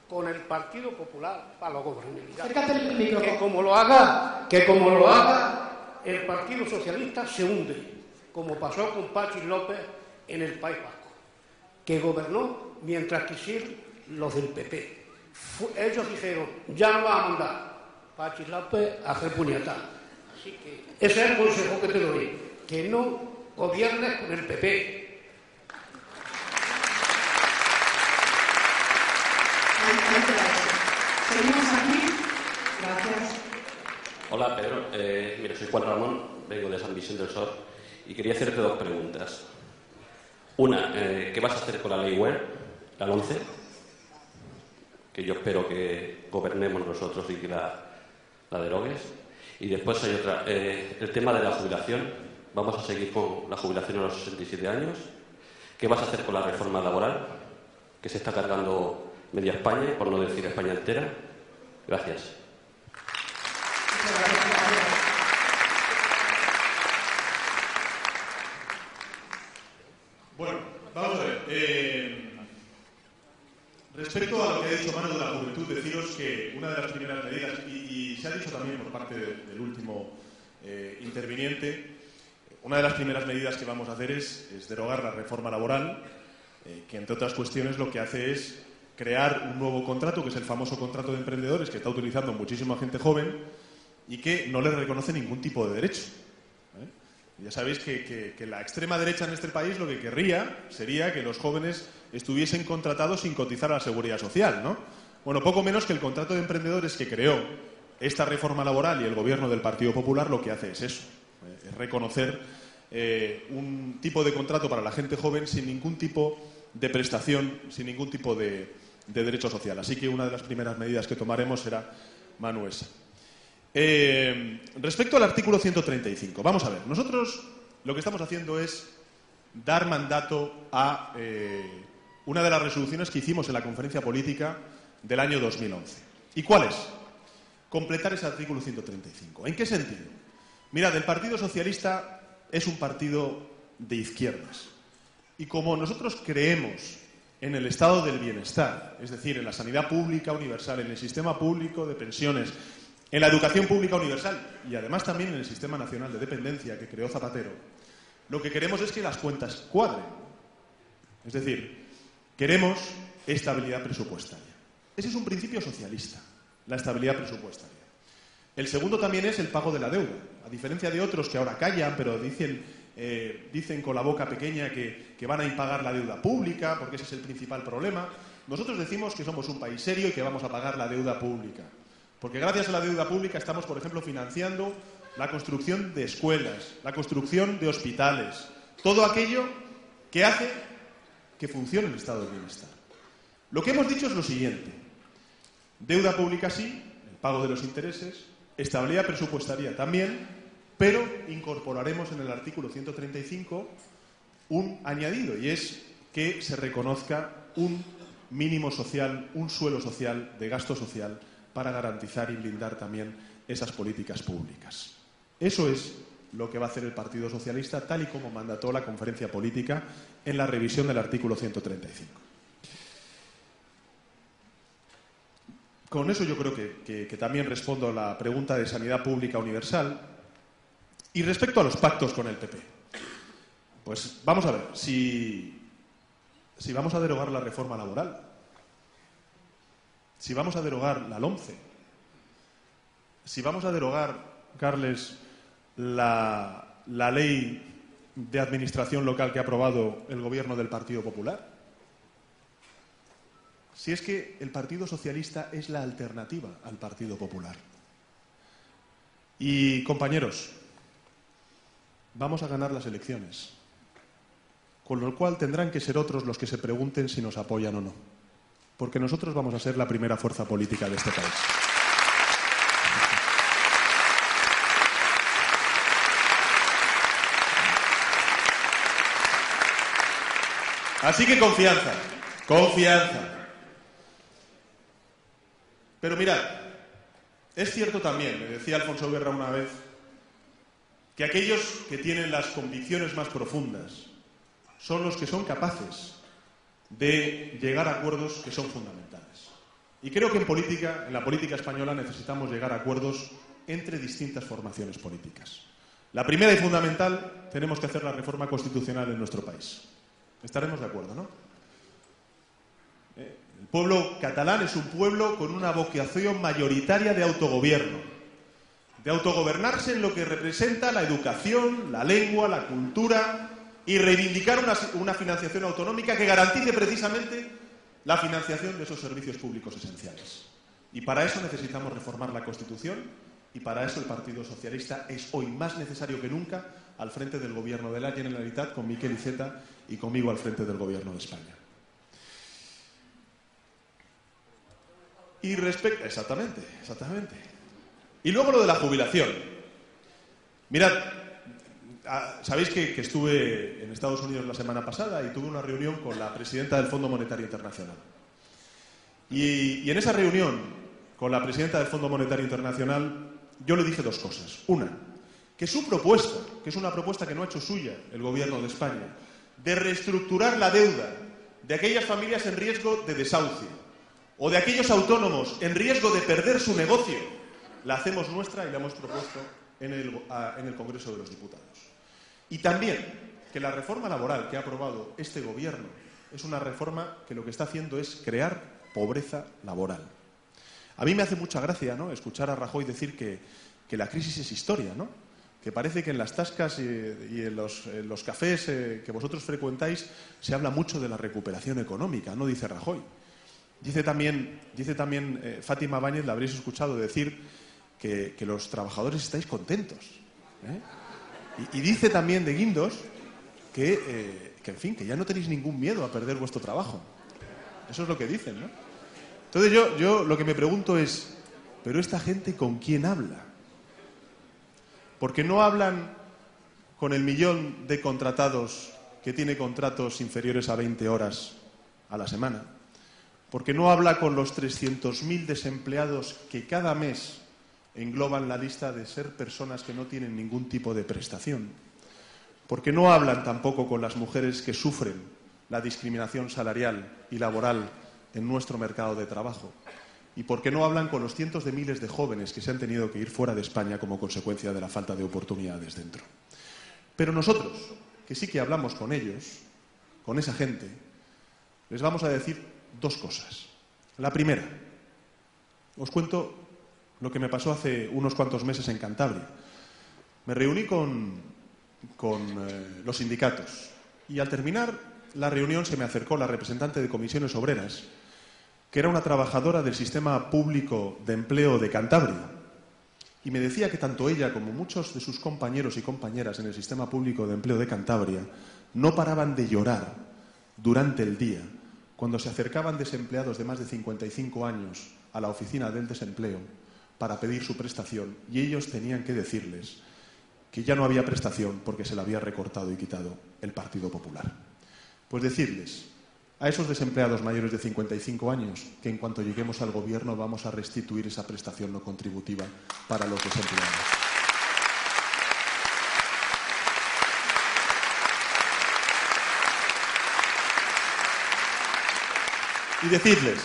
con el Partido Popular para la gobernabilidad. Acércate el micrófono. Que como lo haga el Partido Socialista se hunde, como pasó con Pachis López en el País Vasco, que gobernó mientras quisieron los del PP. Ellos dijeron, ya no vas a mandar. Pachis López a hacer puñetada. Así que ese es el consejo que te doy, que no gobiernes con el PP. Seguimos aquí. Gracias. Hola, Pedro. Mira, soy Juan Ramón, vengo de San Vicente del Sor y quería hacerte dos preguntas. Una, ¿qué vas a hacer con la ley web, la 11? Que yo espero que gobernemos nosotros y que la derogues. Y después hay otra, el tema de la jubilación. ¿Vamos a seguir con la jubilación a los 67 años? ¿Qué vas a hacer con la reforma laboral, que se está cargando media España, por no decir España entera? Gracias. Bueno, vamos a ver. Respecto a lo que ha dicho Manu de la juventud, deciros que una de las primeras medidas, y se ha dicho también por parte del último interviniente, una de las primeras medidas que vamos a hacer es derogar la reforma laboral, que entre otras cuestiones lo que hace es crear un nuevo contrato, que es el famoso contrato de emprendedores, que está utilizando muchísima gente joven y que no le reconoce ningún tipo de derecho. Ya sabéis que la extrema derecha en este país lo que querría sería que los jóvenes estuviesen contratados sin cotizar a la Seguridad Social, ¿no? Bueno, poco menos que el contrato de emprendedores que creó esta reforma laboral y el gobierno del Partido Popular lo que hace es eso, es reconocer un tipo de contrato para la gente joven sin ningún tipo de prestación, sin ningún tipo de derecho social. Así que una de las primeras medidas que tomaremos será, Manu, esa. Respecto al artículo 135, vamos a ver, nosotros lo que estamos haciendo es dar mandato a una de las resoluciones que hicimos en la conferencia política del año 2011. ¿Y cuál es? Completar ese artículo 135. ¿En qué sentido? Mirad, el Partido Socialista es un partido de izquierdas. Y como nosotros creemos en el estado del bienestar, es decir, en la sanidad pública universal, en el sistema público de pensiones, en la educación pública universal y además también en el Sistema Nacional de Dependencia que creó Zapatero, lo que queremos es que las cuentas cuadren. Es decir, queremos estabilidad presupuestaria. Ese es un principio socialista, la estabilidad presupuestaria. El segundo también es el pago de la deuda. A diferencia de otros que ahora callan, pero dicen con la boca pequeña que van a impagar la deuda pública, porque ese es el principal problema, nosotros decimos que somos un país serio y que vamos a pagar la deuda pública. Porque gracias a la deuda pública estamos, por ejemplo, financiando la construcción de escuelas, la construcción de hospitales, todo aquello que hace que funcione el estado del bienestar. Lo que hemos dicho es lo siguiente: deuda pública sí, el pago de los intereses, estabilidad presupuestaria también, pero incorporaremos en el artículo 135 un añadido, y es que se reconozca un mínimo social, un suelo social de gasto social para garantizar y blindar también esas políticas públicas. Eso es lo que va a hacer el Partido Socialista, tal y como mandató la conferencia política en la revisión del artículo 135. Con eso yo creo que también respondo a la pregunta de sanidad pública universal. Y respecto a los pactos con el PP, pues vamos a ver, si vamos a derogar la reforma laboral, si vamos a derogar la LOMCE, si vamos a derogar, Carles, la ley de administración local que ha aprobado el gobierno del Partido Popular, si es que el Partido Socialista es la alternativa al Partido Popular. Y, compañeros, vamos a ganar las elecciones, con lo cual tendrán que ser otros los que se pregunten si nos apoyan o no, porque nosotros vamos a ser la primera fuerza política de este país. Así que confianza, confianza. Pero mirad, es cierto también, me decía Alfonso Guerra una vez, que aquellos que tienen las convicciones más profundas son los que son capaces de llegar a acuerdos que son fundamentales. Y creo que en la política española necesitamos llegar a acuerdos entre distintas formaciones políticas. La primera y fundamental, tenemos que hacer la reforma constitucional en nuestro país. Estaremos de acuerdo, ¿no? El pueblo catalán es un pueblo con una vocación mayoritaria de autogobierno, de autogobernarse en lo que representa la educación, la lengua, la cultura y reivindicar una financiación autonómica que garantice precisamente la financiación de esos servicios públicos esenciales. Y para eso necesitamos reformar la Constitución y para eso el Partido Socialista es hoy más necesario que nunca al frente del Gobierno de la Generalitat, con Miquel Iceta y conmigo al frente del Gobierno de España. Y exactamente. Y luego lo de la jubilación. Mirad, sabéis que estuve en Estados Unidos la semana pasada y tuve una reunión con la presidenta del Fondo Monetario Internacional. Y en esa reunión con la presidenta del Fondo Monetario Internacional yo le dije dos cosas. Una, que su propuesta, que es una propuesta que no ha hecho suya el Gobierno de España, de reestructurar la deuda de aquellas familias en riesgo de desahucio o de aquellos autónomos en riesgo de perder su negocio, la hacemos nuestra y la hemos propuesto en el Congreso de los Diputados. Y también que la reforma laboral que ha aprobado este Gobierno es una reforma que lo que está haciendo es crear pobreza laboral. A mí me hace mucha gracia, ¿no?, escuchar a Rajoy decir que la crisis es historia, ¿no?, que parece que en las tascas y en los cafés que vosotros frecuentáis se habla mucho de la recuperación económica, ¿no?, dice Rajoy. Dice también Fátima Báñez, la habréis escuchado decir que los trabajadores estáis contentos, ¿eh? Y dice también de Guindos que, en fin, que ya no tenéis ningún miedo a perder vuestro trabajo. Eso es lo que dicen, ¿no? Entonces yo lo que me pregunto es, ¿pero esta gente con quién habla? Porque no hablan con el millón de contratados que tiene contratos inferiores a 20 horas a la semana. Porque no habla con los 300.000 desempleados que cada mes engloban la lista de ser personas que no tienen ningún tipo de prestación. Porque no hablan tampoco con las mujeres que sufren la discriminación salarial y laboral en nuestro mercado de trabajo. Y porque no hablan con los cientos de miles de jóvenes que se han tenido que ir fuera de España como consecuencia de la falta de oportunidades dentro. Pero nosotros, que sí que hablamos con ellos, con esa gente, les vamos a decir dos cosas. La primera, os cuento lo que me pasó hace unos cuantos meses en Cantabria. Me reuní con los sindicatos y al terminar la reunión se me acercó la representante de Comisiones Obreras, que era una trabajadora del Sistema Público de Empleo de Cantabria, y me decía que tanto ella como muchos de sus compañeros y compañeras en el Sistema Público de Empleo de Cantabria no paraban de llorar durante el día cuando se acercaban desempleados de más de 55 años a la oficina del desempleo para pedir su prestación, y ellos tenían que decirles que ya no había prestación porque se la había recortado y quitado el Partido Popular. Pues decirles a esos desempleados mayores de 55 años que en cuanto lleguemos al Gobierno vamos a restituir esa prestación no contributiva para los desempleados. Y decirles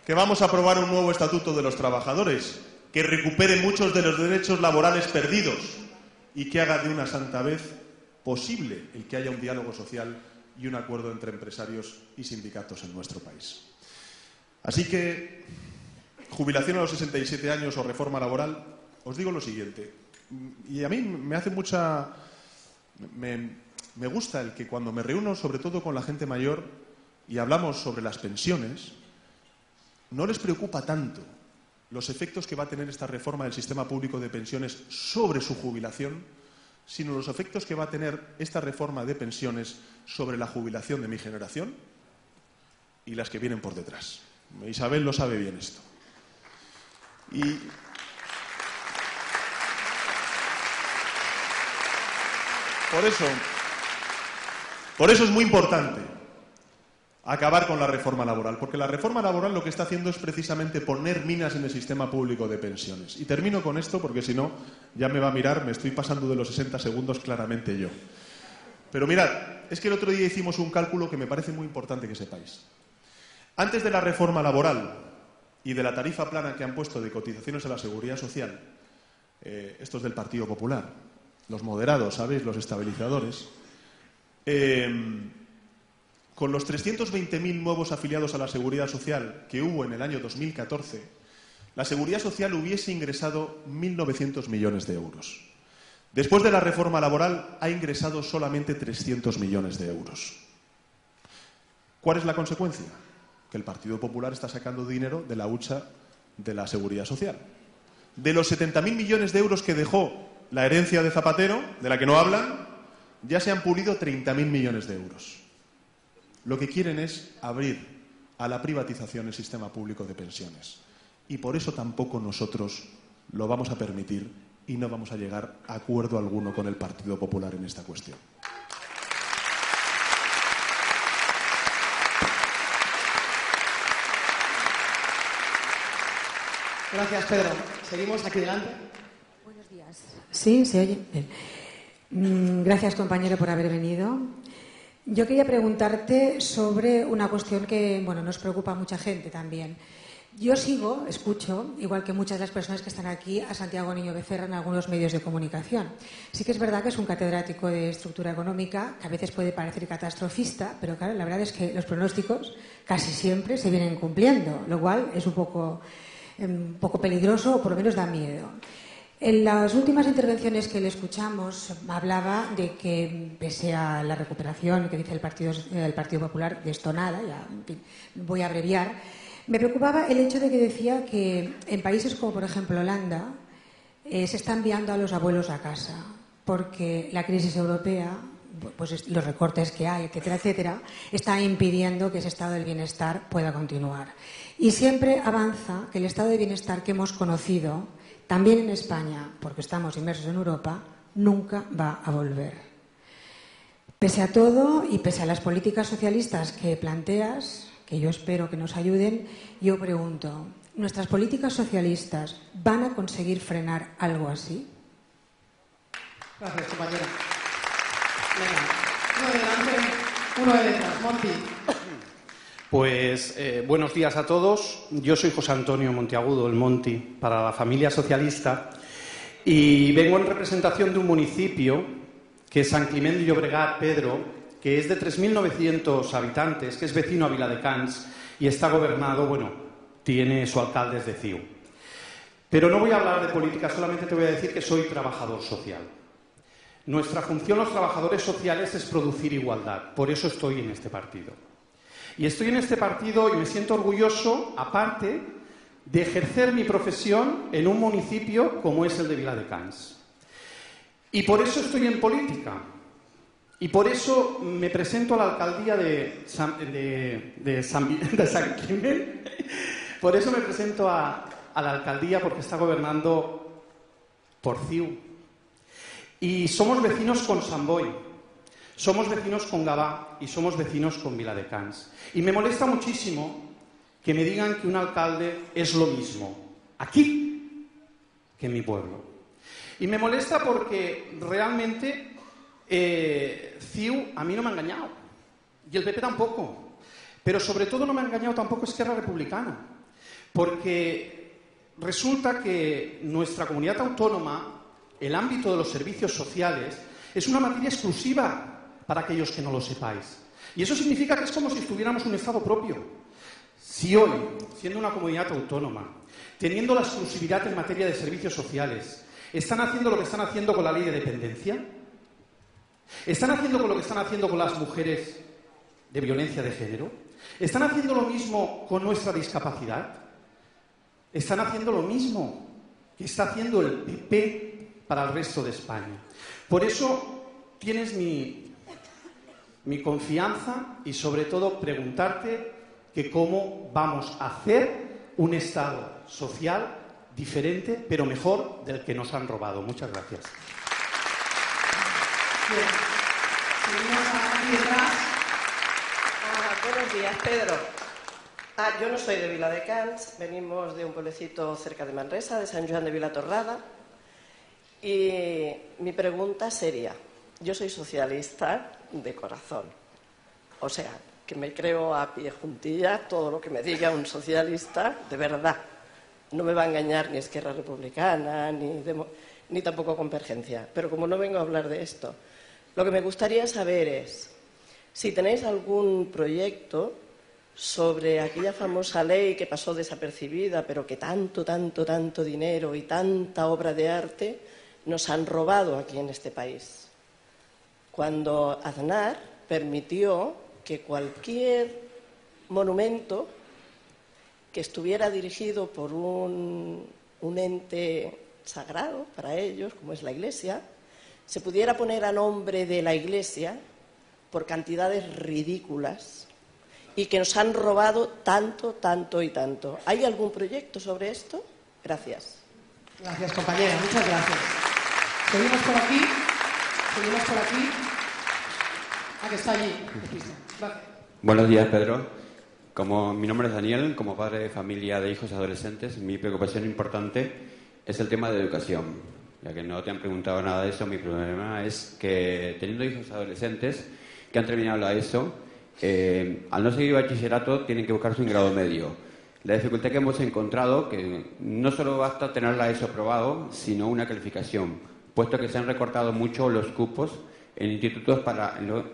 que vamos a aprobar un nuevo Estatuto de los Trabajadores que recupere muchos de los derechos laborales perdidos y que haga de una santa vez posible el que haya un diálogo social y un acuerdo entre empresarios y sindicatos en nuestro país. Así que, jubilación a los 67 años o reforma laboral, os digo lo siguiente, y a mí me hace mucha... Me gusta el que cuando me reúno, sobre todo con la gente mayor, y hablamos sobre las pensiones, no les preocupa tanto los efectos que va a tener esta reforma del sistema público de pensiones sobre su jubilación, sino los efectos que va a tener esta reforma de pensiones sobre la jubilación de mi generación y las que vienen por detrás. Isabel lo sabe bien esto. Y por eso es muy importante acabar con la reforma laboral, porque la reforma laboral lo que está haciendo es precisamente poner minas en el sistema público de pensiones. Y termino con esto, porque si no, ya me va a mirar, me estoy pasando de los 60 segundos claramente yo. Pero mirad, es que el otro día hicimos un cálculo que me parece muy importante que sepáis. Antes de la reforma laboral y de la tarifa plana que han puesto de cotizaciones a la Seguridad Social, estos del Partido Popular, los moderados, ¿sabéis?, los estabilizadores, con los 320.000 nuevos afiliados a la Seguridad Social que hubo en el año 2014, la Seguridad Social hubiese ingresado 1.900 millones de euros. Después de la reforma laboral ha ingresado solamente 300 millones de euros. ¿Cuál es la consecuencia? Que el Partido Popular está sacando dinero de la hucha de la Seguridad Social. De los 70.000 millones de euros que dejó la herencia de Zapatero, de la que no hablan, ya se han pulido 30.000 millones de euros. Lo que quieren es abrir a la privatización el sistema público de pensiones. Y por eso tampoco nosotros lo vamos a permitir y no vamos a llegar a acuerdo alguno con el Partido Popular en esta cuestión. Gracias, Pedro. Seguimos aquí delante. Buenos días. Sí, se oye. Bien. Gracias, compañero, por haber venido. Yo quería preguntarte sobre una cuestión que, bueno, nos preocupa a mucha gente también. Yo escucho, igual que muchas de las personas que están aquí, a Santiago Niño Becerra en algunos medios de comunicación. Sí que es verdad que es un catedrático de estructura económica, que a veces puede parecer catastrofista, pero claro, la verdad es que los pronósticos casi siempre se vienen cumpliendo, lo cual es un poco peligroso o por lo menos da miedo. En las últimas intervenciones que le escuchamos hablaba de que, pese a la recuperación que dice el Partido Popular, de esto nada, ya, en fin, voy a abreviar, me preocupaba el hecho de que decía que en países como, por ejemplo, Holanda, se está enviando a los abuelos a casa, porque la crisis europea, pues los recortes que hay, etcétera, etcétera, está impidiendo que ese estado del bienestar pueda continuar. Y siempre avanza que el estado de bienestar que hemos conocido, también en España, porque estamos inmersos en Europa, nunca va a volver. Pese a todo y pese a las políticas socialistas que planteas, que yo espero que nos ayuden, yo pregunto, ¿nuestras políticas socialistas van a conseguir frenar algo así? Gracias, compañera. Venga, uno de delante, uno de detrás. Monti. Pues buenos días a todos. Yo soy José Antonio Monteagudo, el Monti, para la familia socialista, y vengo en representación de un municipio que es San Climent de Llobregat, Pedro, que es de 3.900 habitantes, que es vecino a Viladecans y está gobernado, tiene su alcalde es de CiU. Pero no voy a hablar de política, solamente te voy a decir que soy trabajador social. Nuestra función, los trabajadores sociales, es producir igualdad. Por eso estoy en este partido. Y estoy en este partido y me siento orgulloso, aparte, de ejercer mi profesión en un municipio como es el de Viladecans. Y por eso estoy en política. Y por eso me presento a la alcaldía de San Climent. Por eso me presento a la alcaldía, porque está gobernando por CiU. Y somos vecinos con Sant Boi, somos vecinos con Gavà y somos vecinos con Viladecans. Y me molesta muchísimo que me digan que un alcalde es lo mismo aquí que en mi pueblo. Y me molesta porque realmente CiU a mí no me ha engañado. Y el PP tampoco. Pero sobre todo no me ha engañado tampoco Esquerra Republicana. Porque resulta que nuestra comunidad autónoma, el ámbito de los servicios sociales, es una materia exclusiva para aquellos que no lo sepáis. Y eso significa que es como si estuviéramos un Estado propio. Si hoy, siendo una comunidad autónoma, teniendo la exclusividad en materia de servicios sociales, están haciendo lo que están haciendo con la ley de dependencia, están haciendo lo que están haciendo con las mujeres de violencia de género, están haciendo lo mismo con nuestra discapacidad, están haciendo lo mismo que está haciendo el PP para el resto de España. Por eso tienes mi confianza y sobre todo preguntarte que cómo vamos a hacer un Estado social diferente, pero mejor del que nos han robado. Muchas gracias. Bien. Seguimos aquí detrás. Buenos Buenos días, Pedro. Yo no soy de Viladecans, venimos de un pueblecito cerca de Manresa, de San Joan de Vilatorrada. Y mi pregunta sería, yo soy socialista de corazón, o sea, que me creo a pie juntilla todo lo que me diga un socialista de verdad. No me va a engañar ni Esquerra Republicana, ni tampoco Convergencia. Pero como no vengo a hablar de esto, lo que me gustaría saber es si tenéis algún proyecto sobre aquella famosa ley que pasó desapercibida, pero que tanto dinero y tanta obra de arte nos han robado aquí en este país. Cuando Aznar permitió que cualquier monumento que estuviera dirigido por un ente sagrado para ellos, como es la Iglesia, se pudiera poner a nombre de la Iglesia por cantidades ridículas y que nos han robado tanto. ¿Hay algún proyecto sobre esto? Gracias. Gracias, compañera. Muchas gracias. Seguimos por aquí. Que está allí. Gracias. Buenos días, Pedro. Mi nombre es Daniel, como padre de familia de hijos adolescentes, mi preocupación importante es el tema de educación. Ya que no te han preguntado nada de eso, mi problema es que teniendo hijos adolescentes que han terminado la ESO, al no seguir bachillerato tienen que buscarse un grado medio. La dificultad que hemos encontrado que no solo basta tener la ESO aprobado, sino una calificación, puesto que se han recortado mucho los cupos en institutos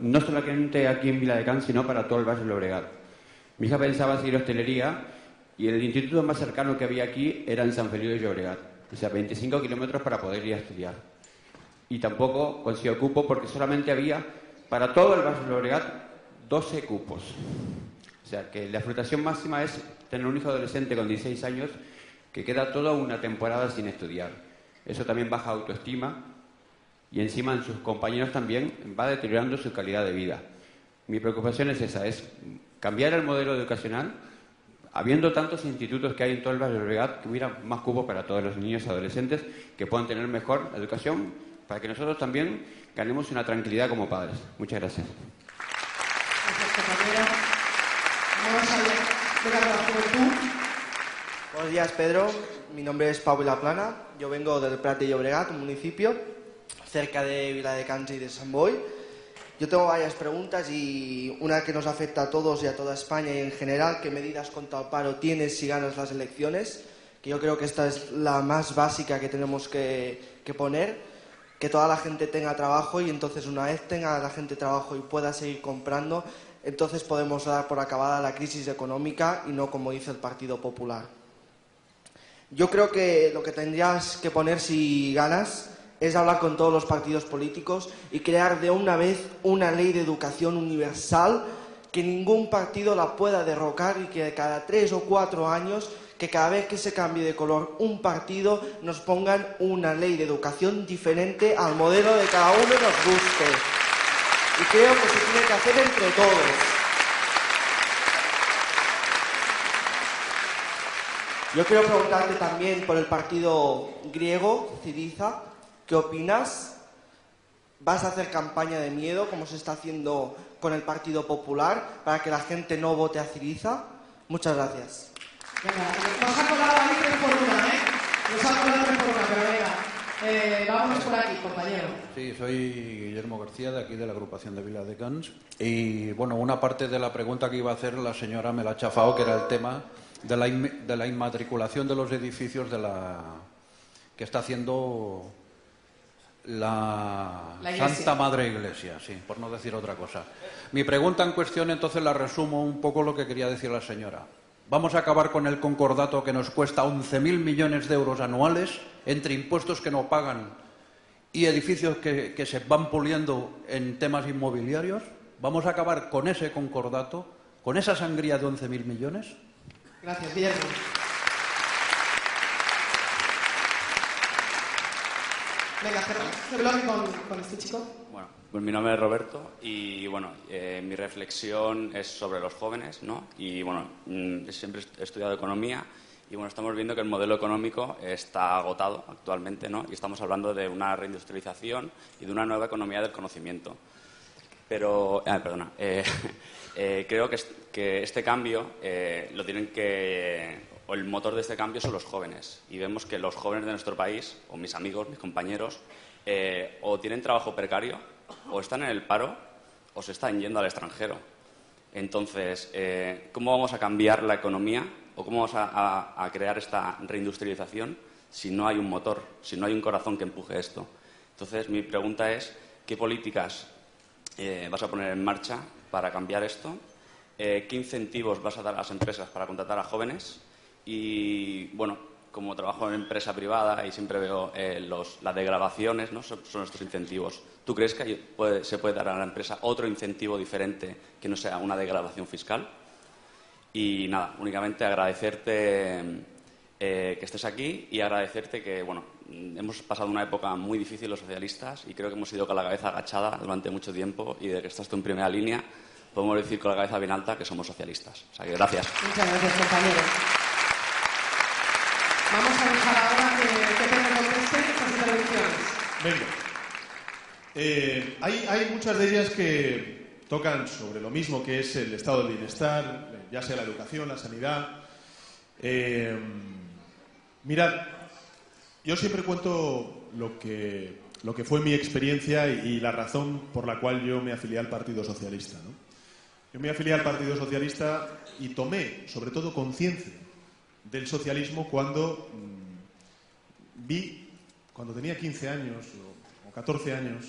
no solamente aquí en Viladecans, sino para todo el Valle del Llobregat. Mi hija pensaba seguir hostelería y el instituto más cercano que había aquí era en San Feliu de Llobregat, o sea, 25 kilómetros para poder ir a estudiar. Y tampoco consiguió cupo porque solamente había para todo el Valle del Llobregat 12 cupos. O sea, que la frustración máxima es tener un hijo adolescente con 16 años que queda toda una temporada sin estudiar. Eso también baja autoestima y encima en sus compañeros también va deteriorando su calidad de vida. Mi preocupación es esa, es cambiar el modelo educacional, habiendo tantos institutos que hay en todo el Valle del Llobregat, que hubiera más cupos para todos los niños y adolescentes que puedan tener mejor educación, para que nosotros también ganemos una tranquilidad como padres. Muchas gracias. Gracias, compañera. Vamos a ver la juventud. Buenos días, Pedro. Mi nombre es Pau Vilaplana. Yo vengo del Prat de Llobregat, un municipio cerca de Viladecans y de Sant Boi. Yo tengo varias preguntas y una que nos afecta a todos y a toda España y en general, ¿qué medidas contra el paro tienes si ganas las elecciones? Que yo creo que esta es la más básica que tenemos que poner, que toda la gente tenga trabajo y entonces una vez tenga la gente trabajo y pueda seguir comprando, entonces podemos dar por acabada la crisis económica y no como dice el Partido Popular. Yo creo que lo que tendrías que poner si ganas es hablar con todos los partidos políticos y crear de una vez una ley de educación universal que ningún partido la pueda derrocar y que cada 3 o 4 años, que cada vez que se cambie de color un partido, nos pongan una ley de educación diferente al modelo de cada uno nos guste. Y creo que se tiene que hacer entre todos. Yo quiero preguntarte también por el partido griego, Syriza. ¿Qué opinas? ¿Vas a hacer campaña de miedo, como se está haciendo con el Partido Popular, para que la gente no vote a Syriza? Muchas gracias. Venga, nos ha colado ahí 3 por 1, ¿eh? Nos ha colado 3 por 1, pero venga. Vámonos por aquí, compañero. Sí, soy Guillermo García, de aquí de la agrupación de Viladecans. Y, bueno, una parte de la pregunta que iba a hacer la señora me la ha chafado, que era el tema de la inmatriculación de los edificios que está haciendo la Santa Madre Iglesia, sí, por no decir otra cosa. Mi pregunta en cuestión, entonces, la resumo un poco lo que quería decir la señora. Vamos a acabar con el concordato que nos cuesta 11.000 millones de euros anuales entre impuestos que no pagan y edificios que se van puliendo en temas inmobiliarios. ¿Vamos a acabar con ese concordato, con esa sangría de 11.000 millones? Gracias, Guillermo. Venga, se bloque con este chico. Bueno, pues mi nombre es Roberto y bueno, mi reflexión es sobre los jóvenes, ¿no? Y bueno, siempre he estudiado economía y bueno, estamos viendo que el modelo económico está agotado actualmente, ¿no? Y estamos hablando de una reindustrialización y de una nueva economía del conocimiento. Pero, creo que este cambio lo tienen o el motor de este cambio son los jóvenes. Y vemos que los jóvenes de nuestro país, o mis amigos, mis compañeros, o tienen trabajo precario, o están en el paro, o se están yendo al extranjero. Entonces, ¿cómo vamos a cambiar la economía o cómo vamos a crear esta reindustrialización si no hay un motor, si no hay un corazón que empuje esto? Entonces, mi pregunta es, ¿qué políticas vas a poner en marcha para cambiar esto? ¿Qué incentivos vas a dar a las empresas para contratar a jóvenes? Y, bueno, como trabajo en empresa privada y siempre veo las degradaciones, ¿no? Son estos incentivos. ¿Tú crees que se puede dar a la empresa otro incentivo diferente que no sea una degradación fiscal? Y nada, únicamente agradecerte que estés aquí y agradecerte que, bueno, hemos pasado una época muy difícil los socialistas y creo que hemos ido con la cabeza agachada durante mucho tiempo y de que estás tú en primera línea podemos decir con la cabeza bien alta que somos socialistas. O sea que gracias. Muchas gracias, compañero. Vamos a dejar ahora que Pedro conteste estas intervenciones. Venga. Hay muchas de ellas que tocan sobre lo mismo que es el estado del bienestar, ya sea la educación, la sanidad. Mirad, yo siempre cuento lo que fue mi experiencia y la razón por la cual yo me afilié al Partido Socialista, ¿no? Yo me afilié al Partido Socialista y tomé, sobre todo, conciencia del socialismo cuando vi, cuando tenía 15 años o 14 años,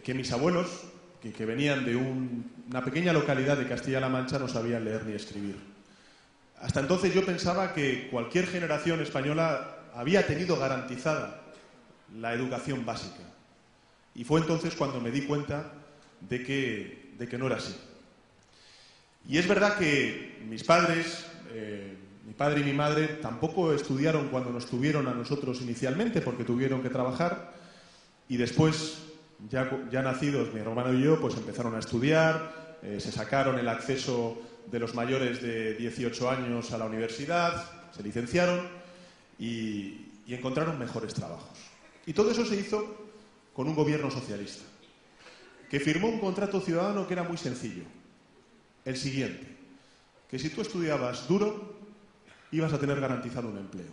que mis abuelos, que venían de una pequeña localidad de Castilla-La Mancha, no sabían leer ni escribir. Hasta entonces yo pensaba que cualquier generación española había tenido garantizada la educación básica. Y fue entonces cuando me di cuenta de que no era así. Y es verdad que mis padres, mi padre y mi madre, tampoco estudiaron cuando nos tuvieron a nosotros inicialmente, porque tuvieron que trabajar, y después, ya nacidos mi hermano y yo, pues empezaron a estudiar, se sacaron el acceso de los mayores de 18 años a la universidad, se licenciaron y encontraron mejores trabajos. Y todo eso se hizo con un gobierno socialista, que firmó un contrato ciudadano que era muy sencillo. El siguiente, que si tú estudiabas duro, ibas a tener garantizado un empleo.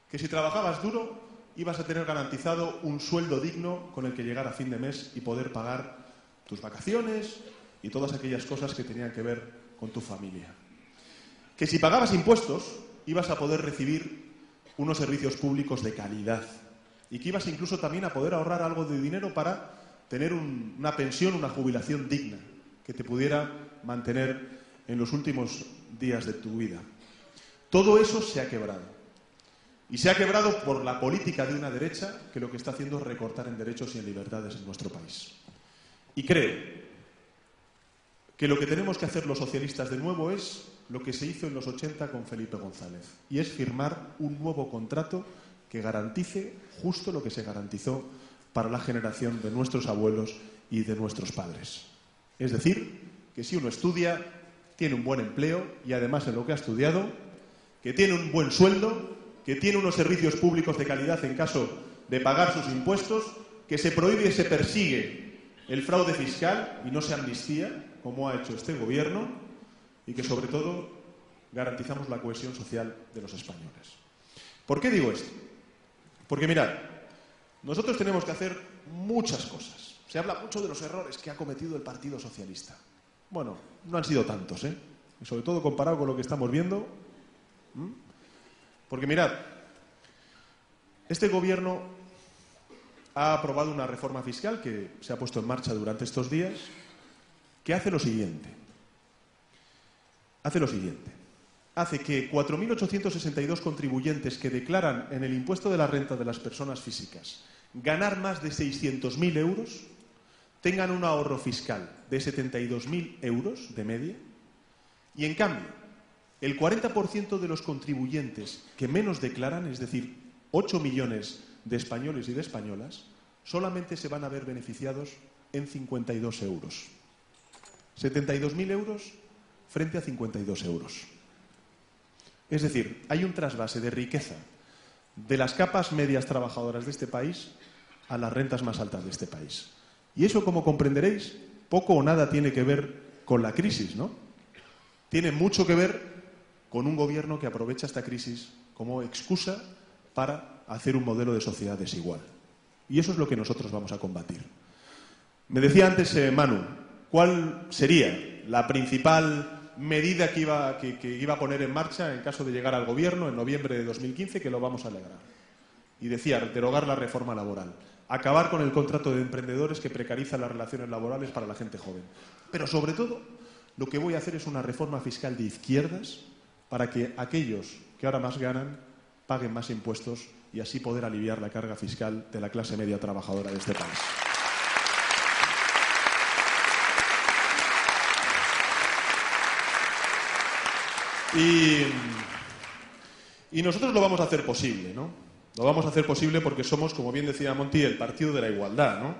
Que si trabajabas duro, ibas a tener garantizado un sueldo digno con el que llegar a fin de mes y poder pagar tus vacaciones y todas aquellas cosas que tenían que ver con tu familia. Que si pagabas impuestos, ibas a poder recibir unos servicios públicos de calidad y que ibas incluso también a poder ahorrar algo de dinero para tener una pensión, una jubilación digna, que te pudiera mantener en los últimos días de tu vida. Todo eso se ha quebrado. Y se ha quebrado por la política de una derecha que lo que está haciendo es recortar en derechos y en libertades en nuestro país. Y creo que lo que tenemos que hacer los socialistas de nuevo es lo que se hizo en los 80 con Felipe González, y es firmar un nuevo contrato que garantice justo lo que se garantizó para la generación de nuestros abuelos y de nuestros padres. Es decir, que si uno estudia, tiene un buen empleo y además en lo que ha estudiado, que tiene un buen sueldo, que tiene unos servicios públicos de calidad en caso de pagar sus impuestos, que se prohíbe y se persigue el fraude fiscal y no se amnistía, como ha hecho este gobierno, y que sobre todo garantizamos la cohesión social de los españoles. ¿Por qué digo esto? Porque mirad, nosotros tenemos que hacer muchas cosas. Se habla mucho de los errores que ha cometido el Partido Socialista. Bueno, no han sido tantos, ¿eh? Y sobre todo comparado con lo que estamos viendo. Porque mirad, este gobierno ha aprobado una reforma fiscal que se ha puesto en marcha durante estos días, que hace lo siguiente. Hace que 4.862 contribuyentes que declaran en el impuesto de la renta de las personas físicas ganar más de 600.000 euros tengan un ahorro fiscal de 72.000 euros de media, y en cambio el 40% de los contribuyentes que menos declaran, es decir, 8 millones de españoles y de españolas, solamente se van a ver beneficiados en 52 euros. 72.000 euros frente a 52 euros. Es decir, hay un trasvase de riqueza de las capas medias trabajadoras de este país a las rentas más altas de este país. Y eso, como comprenderéis, poco o nada tiene que ver con la crisis, ¿no? Tiene mucho que ver con un gobierno que aprovecha esta crisis como excusa para hacer un modelo de sociedad desigual. Y eso es lo que nosotros vamos a combatir. Me decía antes Manu, ¿cuál sería la principal medida que iba a poner en marcha en caso de llegar al gobierno en noviembre de 2015, que lo vamos a alegrar? Y decía, derogar la reforma laboral, acabar con el contrato de emprendedores que precariza las relaciones laborales para la gente joven. Pero sobre todo, lo que voy a hacer es una reforma fiscal de izquierdas para que aquellos que ahora más ganan paguen más impuestos y así poder aliviar la carga fiscal de la clase media trabajadora de este país. Y nosotros lo vamos a hacer posible, ¿no? Lo vamos a hacer posible porque somos, como bien decía Monti, el partido de la igualdad, ¿no?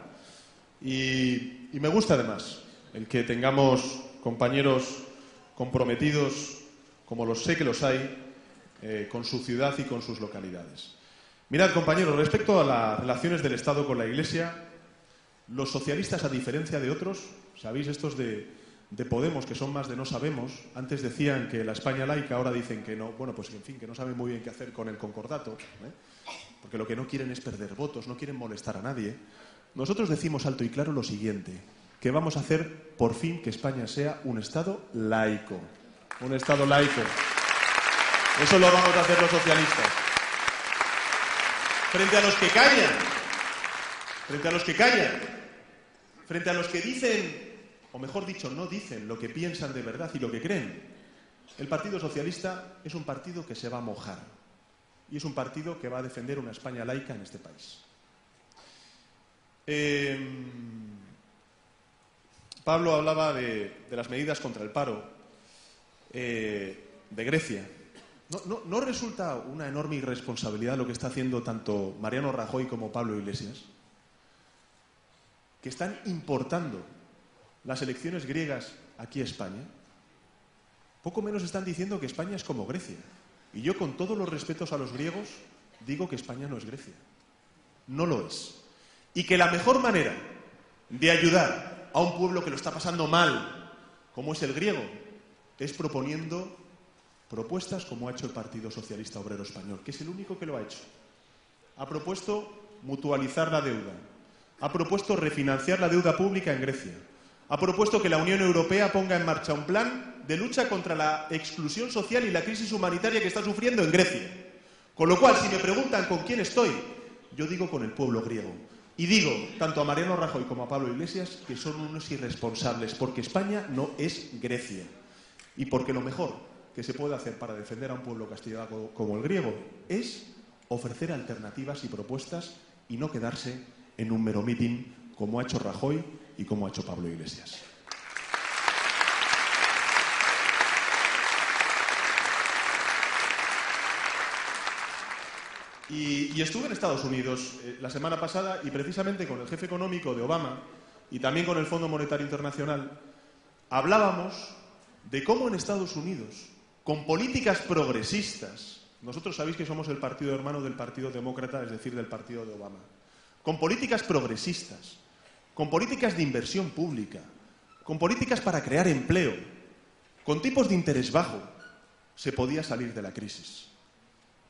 Y me gusta además el que tengamos compañeros comprometidos, como los sé que los hay, con su ciudad y con sus localidades. Mirad, compañeros, respecto a las relaciones del Estado con la Iglesia, los socialistas, a diferencia de otros, sabéis, estos de Podemos, que son más de no sabemos, antes decían que la España laica, ahora dicen que no, bueno, pues en fin, que no saben muy bien qué hacer con el concordato, porque lo que no quieren es perder votos, no quieren molestar a nadie. Nosotros decimos alto y claro lo siguiente, que vamos a hacer por fin que España sea un Estado laico. Un Estado laico. Eso lo vamos a hacer los socialistas. Frente a los que callan, frente a los que callan, frente a los que dicen, o mejor dicho, no dicen lo que piensan de verdad y lo que creen, el Partido Socialista es un partido que se va a mojar y es un partido que va a defender una España laica en este país. Pablo hablaba de las medidas contra el paro de Grecia. ¿No resulta una enorme irresponsabilidad lo que está haciendo tanto Mariano Rajoy como Pablo Iglesias? Que están importando las elecciones griegas aquí a España. Poco menos están diciendo que España es como Grecia. Y yo, con todos los respetos a los griegos, digo que España no es Grecia. No lo es. Y que la mejor manera de ayudar a un pueblo que lo está pasando mal, como es el griego, es proponiendo propuestas como ha hecho el Partido Socialista Obrero Español, que es el único que lo ha hecho. Ha propuesto mutualizar la deuda. Ha propuesto refinanciar la deuda pública en Grecia. Ha propuesto que la Unión Europea ponga en marcha un plan de lucha contra la exclusión social y la crisis humanitaria que está sufriendo en Grecia. Con lo cual, si me preguntan con quién estoy, yo digo con el pueblo griego. Y digo, tanto a Mariano Rajoy como a Pablo Iglesias, que son unos irresponsables, porque España no es Grecia. Y porque lo mejor que se puede hacer para defender a un pueblo castigado como el griego es ofrecer alternativas y propuestas y no quedarse en un mero mitin como ha hecho Rajoy y como ha hecho Pablo Iglesias. Y estuve en Estados Unidos la semana pasada y precisamente con el jefe económico de Obama y también con el Fondo Monetario Internacional hablábamos de cómo en Estados Unidos, con políticas progresistas, nosotros sabéis que somos el partido hermano del Partido Demócrata, es decir, del partido de Obama, con políticas progresistas, con políticas de inversión pública, con políticas para crear empleo, con tipos de interés bajo, se podía salir de la crisis.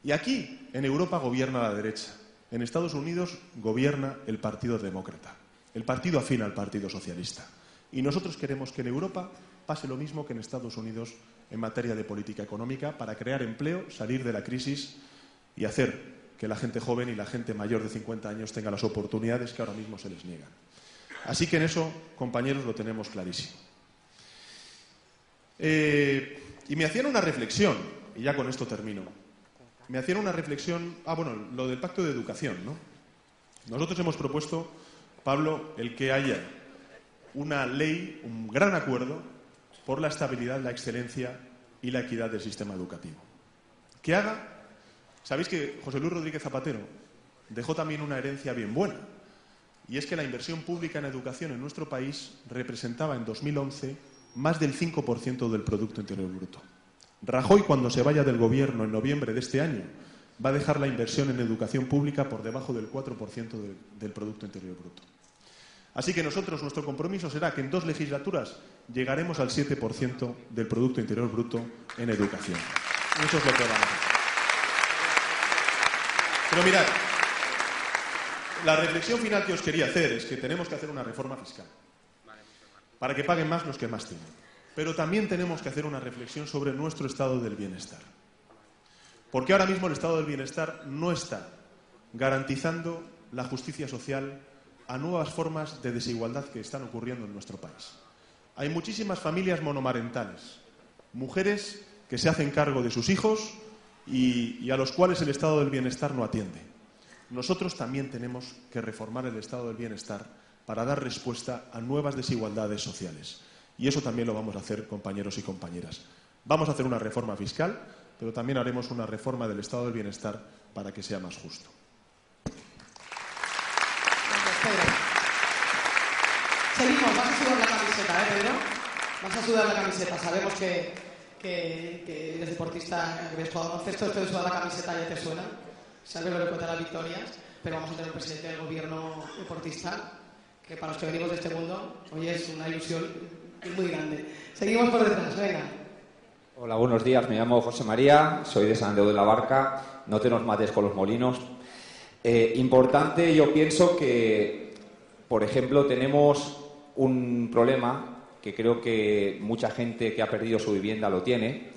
Y aquí, en Europa, gobierna la derecha. En Estados Unidos gobierna el Partido Demócrata, el partido afín al Partido Socialista. Y nosotros queremos que en Europa pase lo mismo que en Estados Unidos en materia de política económica para crear empleo, salir de la crisis y hacer que la gente joven y la gente mayor de 50 años tenga las oportunidades que ahora mismo se les niegan. Así que en eso, compañeros, lo tenemos clarísimo. Y me hacían una reflexión, y ya con esto termino. Me hacían una reflexión, lo del pacto de educación, ¿no? Nosotros hemos propuesto, Pablo, el que haya una ley, un gran acuerdo por la estabilidad, la excelencia y la equidad del sistema educativo. Que haga, sabéis que José Luis Rodríguez Zapatero dejó también una herencia bien buena, y es que la inversión pública en educación en nuestro país representaba en 2011 más del 5% del Producto Interior Bruto. Rajoy, cuando se vaya del gobierno en noviembre de este año, va a dejar la inversión en educación pública por debajo del 4% del Producto Interior Bruto. Así que nosotros, nuestro compromiso será que en 2 legislaturas llegaremos al 7% del Producto Interior Bruto en educación. Eso es lo que vamos a hacer. Pero mirad, la reflexión final que os quería hacer es que tenemos que hacer una reforma fiscal para que paguen más los que más tienen. Pero también tenemos que hacer una reflexión sobre nuestro estado del bienestar. Porque ahora mismo el estado del bienestar no está garantizando la justicia social a nuevas formas de desigualdad que están ocurriendo en nuestro país. Hay muchísimas familias monomarentales, mujeres que se hacen cargo de sus hijos y a los cuales el estado del bienestar no atiende. Nosotros también tenemos que reformar el estado del bienestar para dar respuesta a nuevas desigualdades sociales. Y eso también lo vamos a hacer, compañeros y compañeras. Vamos a hacer una reforma fiscal, pero también haremos una reforma del estado del bienestar para que sea más justo. Seguimos, vas a sudar la camiseta, Pedro? Vas a sudar la camiseta. Sabemos que eres deportista, que ves jugado baloncesto, esto de sudar la camiseta ya te suena. Sabes lo que cuenta las victorias, pero vamos a tener un presidente del gobierno deportista que para los que venimos de este mundo, hoy es una ilusión muy grande. Seguimos por detrás, venga. Hola, buenos días. Me llamo José María, soy de San Andreu de la Barca. No te nos mates con los molinos. Importante, yo pienso que, por ejemplo, tenemos un problema que creo que mucha gente que ha perdido su vivienda lo tiene,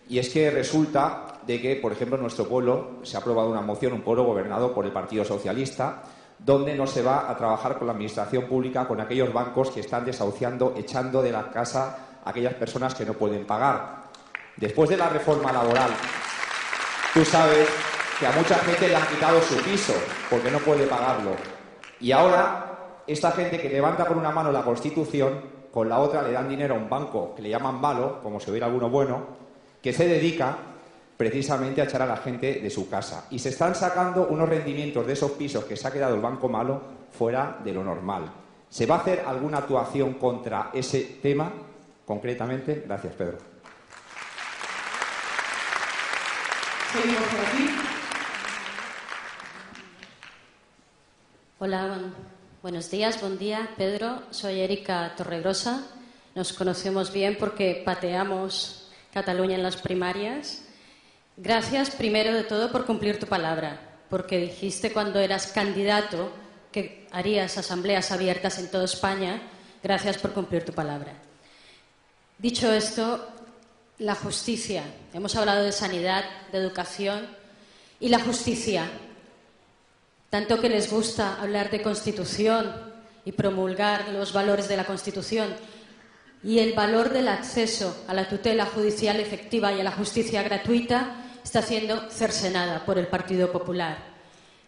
y es que resulta de que, por ejemplo, en nuestro pueblo se ha aprobado una moción, un pueblo gobernado por el Partido Socialista, donde no se va a trabajar con la administración pública, con aquellos bancos que están desahuciando, echando de la casa a aquellas personas que no pueden pagar. Después de la reforma laboral, tú sabes que a mucha gente le han quitado su piso porque no puede pagarlo. Y ahora, esta gente que levanta con una mano la Constitución, con la otra le dan dinero a un banco que le llaman malo, como si hubiera alguno bueno, que se dedica precisamente a echar a la gente de su casa. Y se están sacando unos rendimientos de esos pisos que se ha quedado el banco malo fuera de lo normal. ¿Se va a hacer alguna actuación contra ese tema concretamente? Gracias, Pedro. Seguimos por aquí. Hola, buenos días, buen día, Pedro. Soy Erika Torregrosa. Nos conocemos bien porque pateamos Cataluña en las primarias. Gracias, primero de todo, por cumplir tu palabra, porque dijiste cuando eras candidato que harías asambleas abiertas en toda España. Gracias por cumplir tu palabra. Dicho esto, la justicia. Hemos hablado de sanidad, de educación y la justicia. Tanto que les gusta hablar de Constitución y promulgar los valores de la Constitución, y el valor del acceso a la tutela judicial efectiva y a la justicia gratuita está siendo cercenada por el Partido Popular.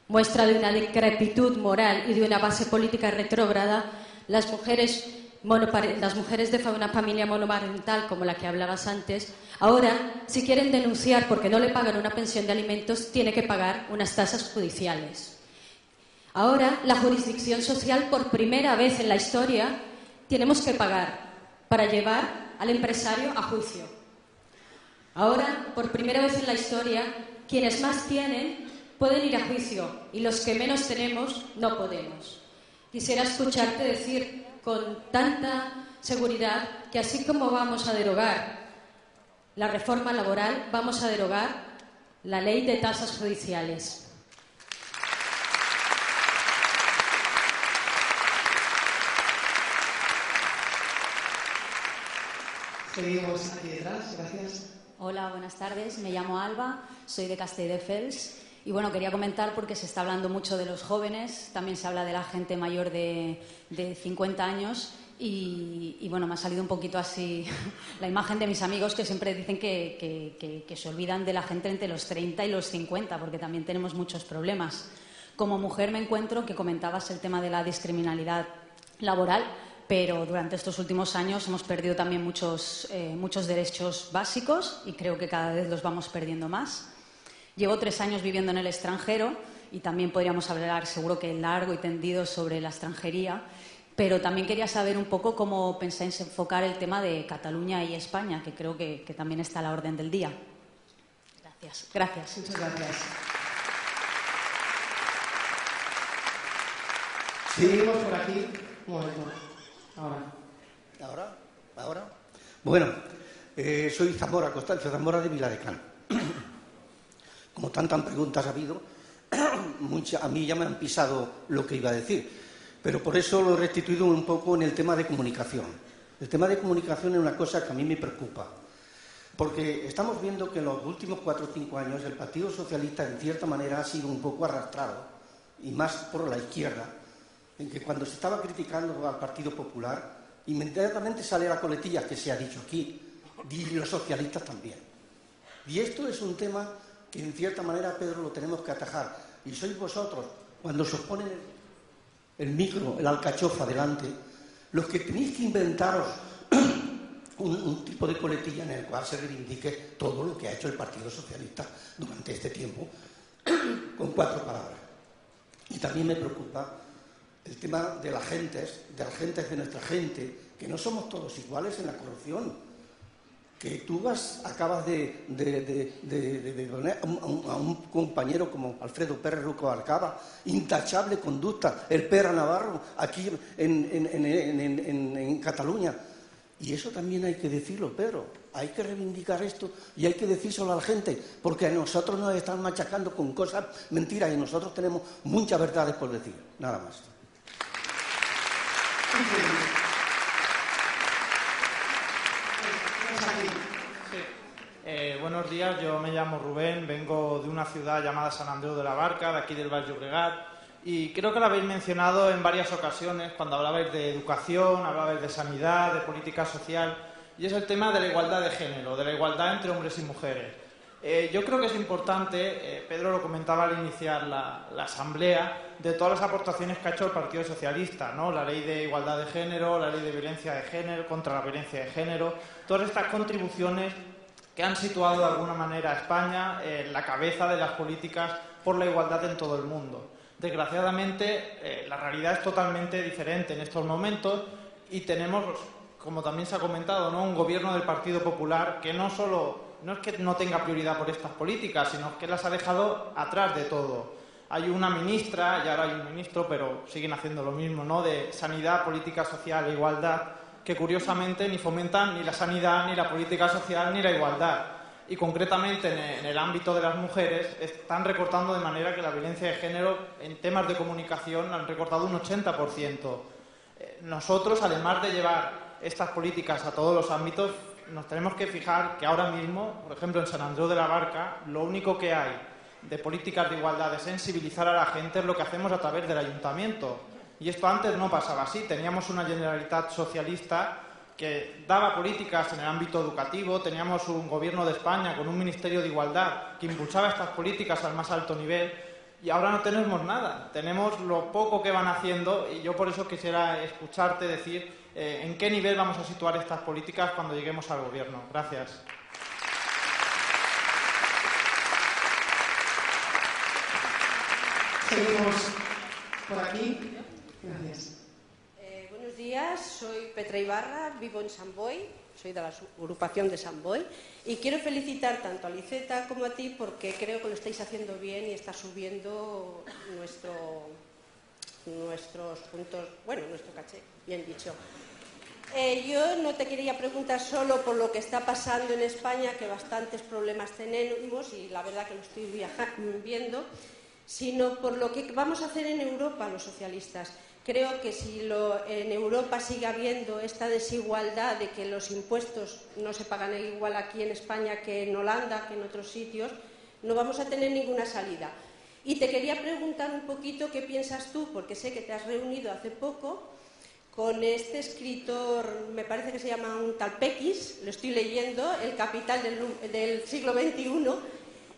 Muestra de una decrepitud moral y de una base política retrógrada, las mujeres de una familia monoparental, como la que hablabas antes, ahora, si quieren denunciar porque no le pagan una pensión de alimentos, tiene que pagar unas tasas judiciales. Ahora, la jurisdicción social, por primera vez en la historia, tenemos que pagar para llevar al empresario a juicio. Ahora, por primera vez en la historia, quienes más tienen pueden ir a juicio y los que menos tenemos no podemos. Quisiera escucharte decir con tanta seguridad que así como vamos a derogar la reforma laboral, vamos a derogar la ley de tasas judiciales. Seguimos aquí detrás, gracias. Hola, buenas tardes. Me llamo Alba, soy de Castelldefels y bueno, quería comentar porque se está hablando mucho de los jóvenes, también se habla de la gente mayor de 50 años y bueno, me ha salido un poquito así la imagen de mis amigos que siempre dicen que se olvidan de la gente entre los 30 y los 50 porque también tenemos muchos problemas. Como mujer me encuentro que comentabas el tema de la discriminalidad laboral, pero durante estos últimos años hemos perdido también muchos derechos básicos y creo que cada vez los vamos perdiendo más. Llevo 3 años viviendo en el extranjero y también podríamos hablar seguro que largo y tendido sobre la extranjería, pero también quería saber un poco cómo pensáis enfocar el tema de Cataluña y España, que creo que también está a la orden del día. Gracias. Muchas gracias. Seguimos por aquí. Un momento. ¿Ahora? Bueno, soy Zamora, Constancio Zamora de Viladecans. Como tantas preguntas ha habido, a mí ya me han pisado lo que iba a decir, pero por eso lo he restituido un poco en el tema de comunicación. El tema de comunicación es una cosa que a mí me preocupa, porque estamos viendo que en los últimos 4 o 5 años el Partido Socialista en cierta manera ha sido un poco arrastrado, y más por la izquierda, en que cuando se estaba criticando al Partido Popular, inmediatamente sale la coletilla que se ha dicho aquí, y los socialistas también. Y esto es un tema que en cierta manera, Pedro, lo tenemos que atajar. Y sois vosotros, cuando se os ponen el micro, el alcachofa delante, los que tenéis que inventaros un tipo de coletilla en el cual se reivindique todo lo que ha hecho el Partido Socialista durante este tiempo, con 4 palabras. Y también me preocupa el tema de las gentes de nuestra gente, que no somos todos iguales en la corrupción. Que tú acabas de poner a un compañero como Alfredo Pérez Rubalcaba, intachable conducta, el Pere Navarro, aquí en Cataluña. Y eso también hay que decirlo, Pedro. Hay que reivindicar esto y hay que decírselo a la gente, porque a nosotros nos están machacando con cosas mentiras y nosotros tenemos muchas verdades por decir. Nada más. Buenos días, yo me llamo Rubén, vengo de una ciudad llamada Sant Andreu de la Barca, de aquí del Baix Llobregat, y creo que lo habéis mencionado en varias ocasiones cuando hablabais de educación, hablabais de sanidad, de política social, y es el tema de la igualdad de género, de la igualdad entre hombres y mujeres. Yo creo que es importante, Pedro lo comentaba al iniciar la asamblea, de todas las aportaciones que ha hecho el Partido Socialista, ¿no? La ley de igualdad de género, la ley de violencia de género, contra la violencia de género, todas estas contribuciones que han situado de alguna manera a España en la cabeza de las políticas por la igualdad en todo el mundo. Desgraciadamente, la realidad es totalmente diferente en estos momentos y tenemos, como también se ha comentado, ¿no?, un gobierno del Partido Popular que no es que no tenga prioridad por estas políticas, sino que las ha dejado atrás de todo. Hay una ministra, y ahora hay un ministro, pero siguen haciendo lo mismo, ¿no?, de sanidad, política social e igualdad, que curiosamente ni fomentan ni la sanidad, ni la política social, ni la igualdad. Y concretamente en el ámbito de las mujeres están recortando de manera que la violencia de género en temas de comunicación han recortado un 80%. Nosotros, además de llevar estas políticas a todos los ámbitos, nos tenemos que fijar que ahora mismo, por ejemplo, en Sant Andreu de la Barca, lo único que hay de políticas de igualdad, de sensibilizar a la gente, es lo que hacemos a través del ayuntamiento. Y esto antes no pasaba así. Teníamos una Generalitat socialista que daba políticas en el ámbito educativo, teníamos un gobierno de España con un Ministerio de Igualdad que impulsaba estas políticas al más alto nivel y ahora no tenemos nada. Tenemos lo poco que van haciendo y yo por eso quisiera escucharte decir en qué nivel vamos a situar estas políticas cuando lleguemos al gobierno. Gracias. Seguimos por aquí. Gracias. Buenos días, soy Petra Ibarra, vivo en Sant Boi, soy de la agrupación de Sant Boi y quiero felicitar tanto a Liceta como a ti porque creo que lo estáis haciendo bien y está subiendo nuestros puntos, bueno, nuestro caché, bien dicho. Yo no te quería preguntar solo por lo que está pasando en España, que bastantes problemas tenemos y la verdad que lo estoy viendo, sino por lo que vamos a hacer en Europa los socialistas. Creo que si en Europa sigue habiendo esta desigualdad de que los impuestos no se pagan igual aquí en España que en Holanda, que en otros sitios, no vamos a tener ninguna salida. Y te quería preguntar un poquito qué piensas tú, porque sé que te has reunido hace poco con este escritor, me parece que se llama un tal Pekis, lo estoy leyendo, El Capital del siglo XXI,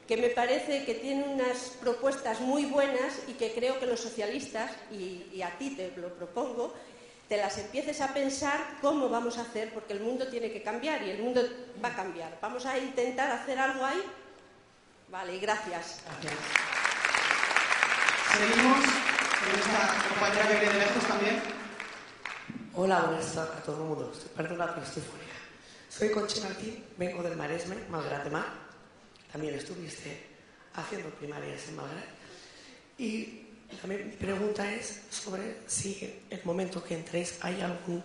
que me parece que tiene unas propuestas muy buenas y que creo que los socialistas, y a ti te lo propongo, te las empieces a pensar cómo vamos a hacer, porque el mundo tiene que cambiar y el mundo va a cambiar. Vamos a intentar hacer algo ahí. Vale, gracias. Gracias. Seguimos con esta compañera que viene de lejos también. Hola, buenas tardes a todo el mundo. Perdona que estoy fuera. Soy Conchi Martín, vengo del Maresme, Malgrat de Mar. También estuviste haciendo primarias en Malgrat. Y Mi pregunta es sobre si en el momento que entréis hay algún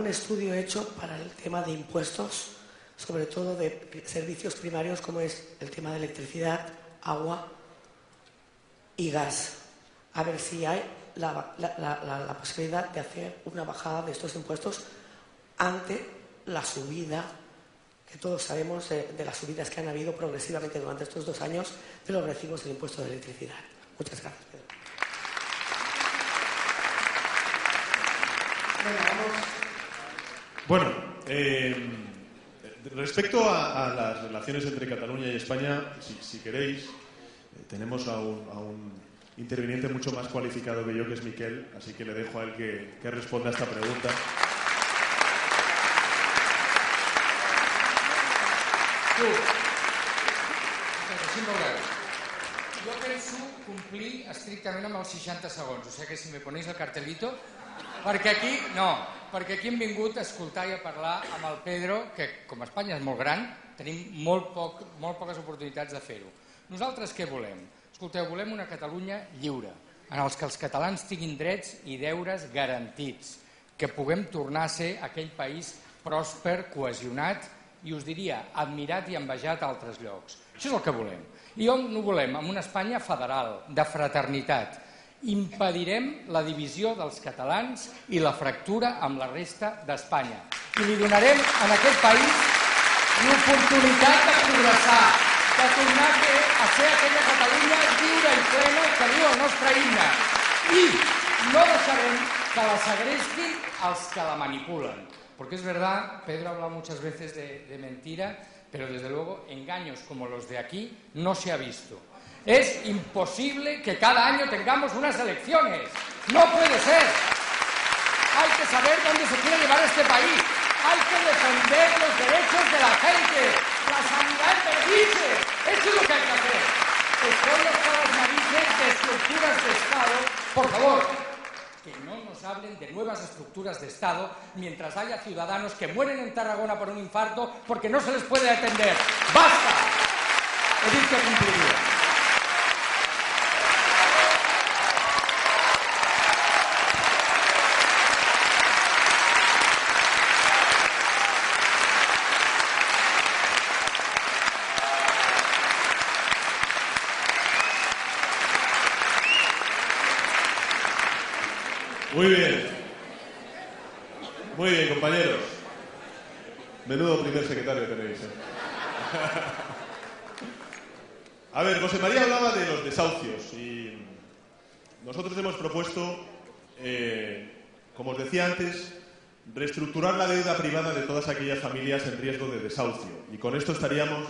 estudio hecho para el tema de impuestos, sobre todo de servicios primarios como es el tema de electricidad, agua y gas. A ver si hay la posibilidad de hacer una bajada de estos impuestos ante la subida, que todos sabemos de las subidas que han habido progresivamente durante estos 2 años de los recibos del impuesto de electricidad. Muchas gracias, Pedro. Bueno, respecto a las relaciones entre Cataluña y España, si queréis, tenemos a un interviniente mucho más cualificado que yo, que es Miquel, así que le dejo a él que responda a esta pregunta. Així em veureu. Jo penso complir estrictament amb els 60 segons, o sigui que si me ponéis el cartelito, perquè aquí hem vingut a escoltar i a parlar amb el Pedro, que com Espanya és molt gran, tenim molt poques oportunitats de fer-ho. Nosaltres què volem? Escolteu, volem una Catalunya lliure, en els que els catalans tinguin drets i deures garantits, que puguem tornar a ser aquell país pròsper, cohesionat, i us diria, admirat i envejat a altres llocs. Això és el que volem. I on no volem? En una Espanya federal, de fraternitat. Impedirem la divisió dels catalans i la fractura amb la resta d'Espanya. I li donarem a aquest país l'oportunitat de progressar, de tornar a ser aquella Catalunya lliure i plena que diu el nostre himne. I no deixarem que la segrestin els que la manipulen. Porque es verdad, Pedro ha hablado muchas veces de mentira, pero desde luego engaños como los de aquí no se ha visto. Es imposible que cada año tengamos unas elecciones. No puede ser. Hay que saber dónde se quiere llevar este país. Hay que defender los derechos de la gente. La sanidad perdice. Eso es lo que hay que hacer. Estoy hasta las narices de estructuras de Estado. Por favor, que no nos hablen de nuevas estructuras de Estado mientras haya ciudadanos que mueren en Tarragona por un infarto porque no se les puede atender. ¡Basta! He dicho que cumpliría. Muy bien, compañeros. Menudo primer secretario tenéis. A ver, José María hablaba de los desahucios y nosotros hemos propuesto, como os decía antes, reestructurar la deuda privada de todas aquellas familias en riesgo de desahucio. Y con esto estaríamos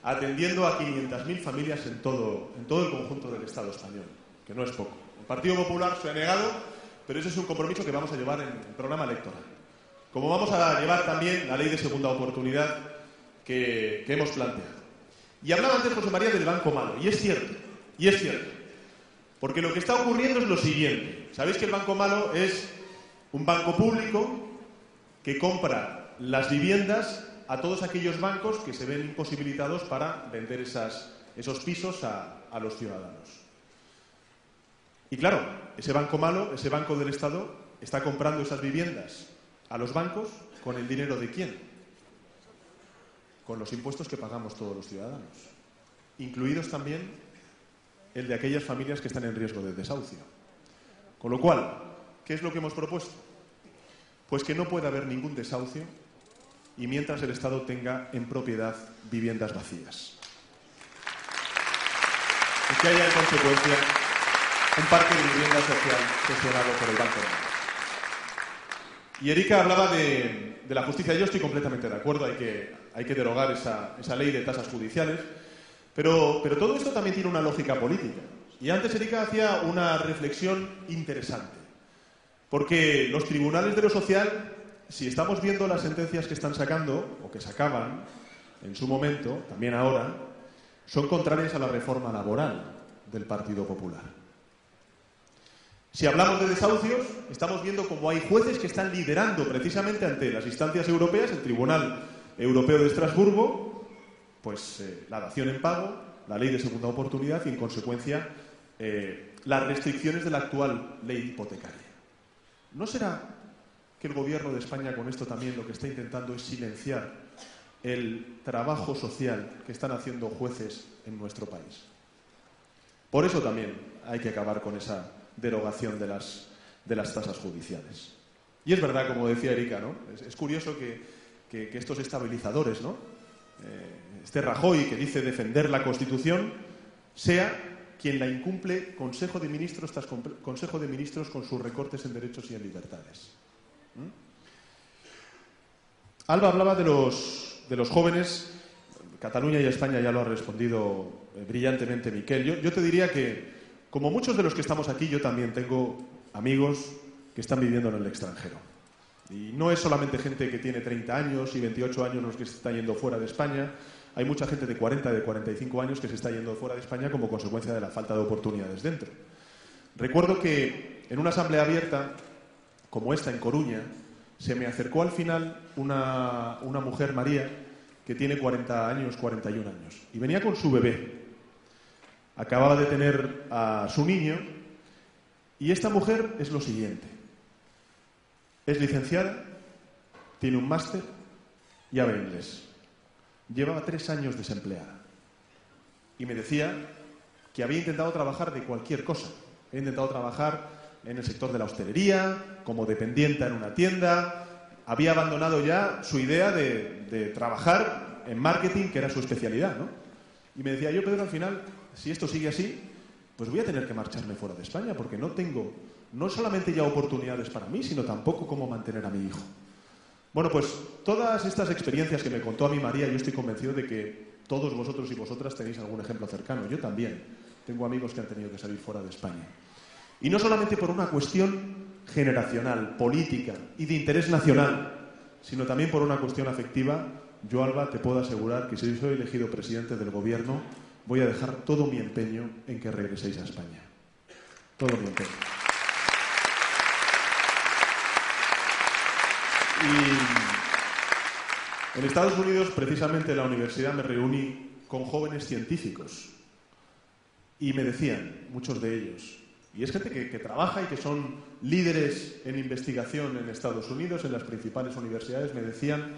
atendiendo a 500.000 familias en todo el conjunto del Estado español, que no es poco. El Partido Popular se ha negado, pero ese es un compromiso que vamos a llevar en el programa electoral. Como vamos a llevar también la ley de segunda oportunidad que hemos planteado. Y hablaba antes José María del banco malo, y es cierto, porque lo que está ocurriendo es lo siguiente. Sabéis que el banco malo es un banco público que compra las viviendas a todos aquellos bancos que se ven imposibilitados para vender esos pisos a los ciudadanos. Y claro, ese banco malo, ese banco del Estado, está comprando esas viviendas a los bancos ¿con el dinero de quién? Con los impuestos que pagamos todos los ciudadanos, incluidos también el de aquellas familias que están en riesgo de desahucio. Con lo cual, ¿qué es lo que hemos propuesto? Pues que no pueda haber ningún desahucio y mientras el Estado tenga en propiedad viviendas vacías. Y que haya en consecuencia un parque de vivienda social gestionado por el Banco Mundial. Y Erika hablaba de la justicia. Yo estoy completamente de acuerdo, hay que derogar esa ley de tasas judiciales, pero todo esto también tiene una lógica política. Y antes Erika hacía una reflexión interesante, porque los tribunales de lo social, si estamos viendo las sentencias que están sacando, o que sacaban en su momento, también ahora, son contrarias a la reforma laboral del Partido Popular. Si hablamos de desahucios, estamos viendo cómo hay jueces que están liderando precisamente ante las instancias europeas, el Tribunal Europeo de Estrasburgo, pues la dación en pago, la ley de segunda oportunidad y, en consecuencia, las restricciones de la actual ley hipotecaria. ¿No será que el Gobierno de España con esto también lo que está intentando es silenciar el trabajo social que están haciendo jueces en nuestro país? Por eso también hay que acabar con esa derogación de las tasas judiciales. Y es verdad, como decía Erika, ¿no? Es curioso que estos estabilizadores, ¿no? Este Rajoy, que dice defender la Constitución, sea quien la incumple Consejo de Ministros tras Consejo de Ministros con sus recortes en derechos y en libertades. Alba hablaba de los jóvenes. Cataluña y España ya lo ha respondido brillantemente Miquel. Yo te diría que, como muchos de los que estamos aquí, yo también tengo amigos que están viviendo en el extranjero. Y no es solamente gente que tiene 30 años y 28 años los que se están yendo fuera de España. Hay mucha gente de 40, de 45 años que se está yendo fuera de España como consecuencia de la falta de oportunidades dentro. Recuerdo que en una asamblea abierta, como esta en Coruña, se me acercó al final una mujer, María, que tiene 40 años, 41 años, y venía con su bebé. Acababa de tener a su niño, y esta mujer es lo siguiente. Es licenciada, tiene un máster y habla inglés. Llevaba 3 años desempleada. Y me decía que había intentado trabajar de cualquier cosa. Había intentado trabajar en el sector de la hostelería, como dependienta en una tienda. Había abandonado ya su idea de trabajar en marketing, que era su especialidad, ¿no? Y me decía, yo, Pedro, al final, si esto sigue así, pues voy a tener que marcharme fuera de España, porque no tengo no solamente ya oportunidades para mí, sino tampoco cómo mantener a mi hijo. Bueno, pues todas estas experiencias que me contó a mí María, yo estoy convencido de que todos vosotros y vosotras tenéis algún ejemplo cercano. Yo también tengo amigos que han tenido que salir fuera de España. Y no solamente por una cuestión generacional, política y de interés nacional, sino también por una cuestión afectiva. Yo, Alba, te puedo asegurar que si soy elegido presidente del Gobierno, voy a dejar todo mi empeño en que regreséis a España. Todo mi empeño. Y en Estados Unidos, precisamente en la universidad, me reuní con jóvenes científicos y me decían, muchos de ellos, y es gente que trabaja y que son líderes en investigación en Estados Unidos, en las principales universidades, me decían,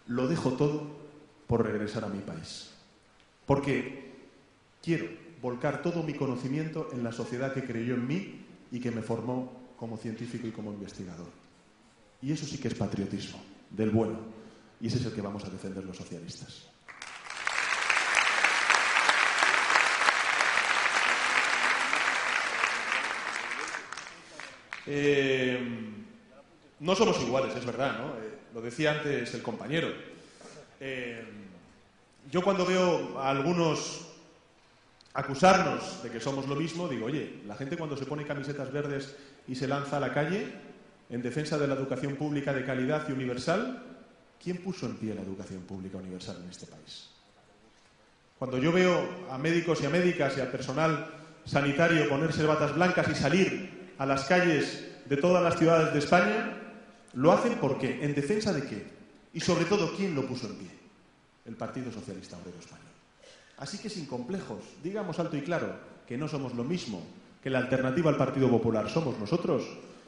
lo dejo todo por regresar a mi país. Porque quiero volcar todo mi conocimiento en la sociedad que creyó en mí y que me formó como científico y como investigador. Y eso sí que es patriotismo, del bueno. Y ese es el que vamos a defender los socialistas. No somos iguales, es verdad, ¿no? Lo decía antes el compañero. Yo cuando veo a algunos acusarnos de que somos lo mismo, digo, oye, la gente cuando se pone camisetas verdes y se lanza a la calle en defensa de la educación pública de calidad y universal, ¿quién puso en pie la educación pública universal en este país? Cuando yo veo a médicos y a médicas y al personal sanitario ponerse batas blancas y salir a las calles de todas las ciudades de España, ¿lo hacen por qué? ¿En defensa de qué? Y sobre todo, ¿quién lo puso en pie? El Partido Socialista Obrero Español. Así que sin complejos, digamos alto y claro que no somos lo mismo, que la alternativa al Partido Popular somos nosotros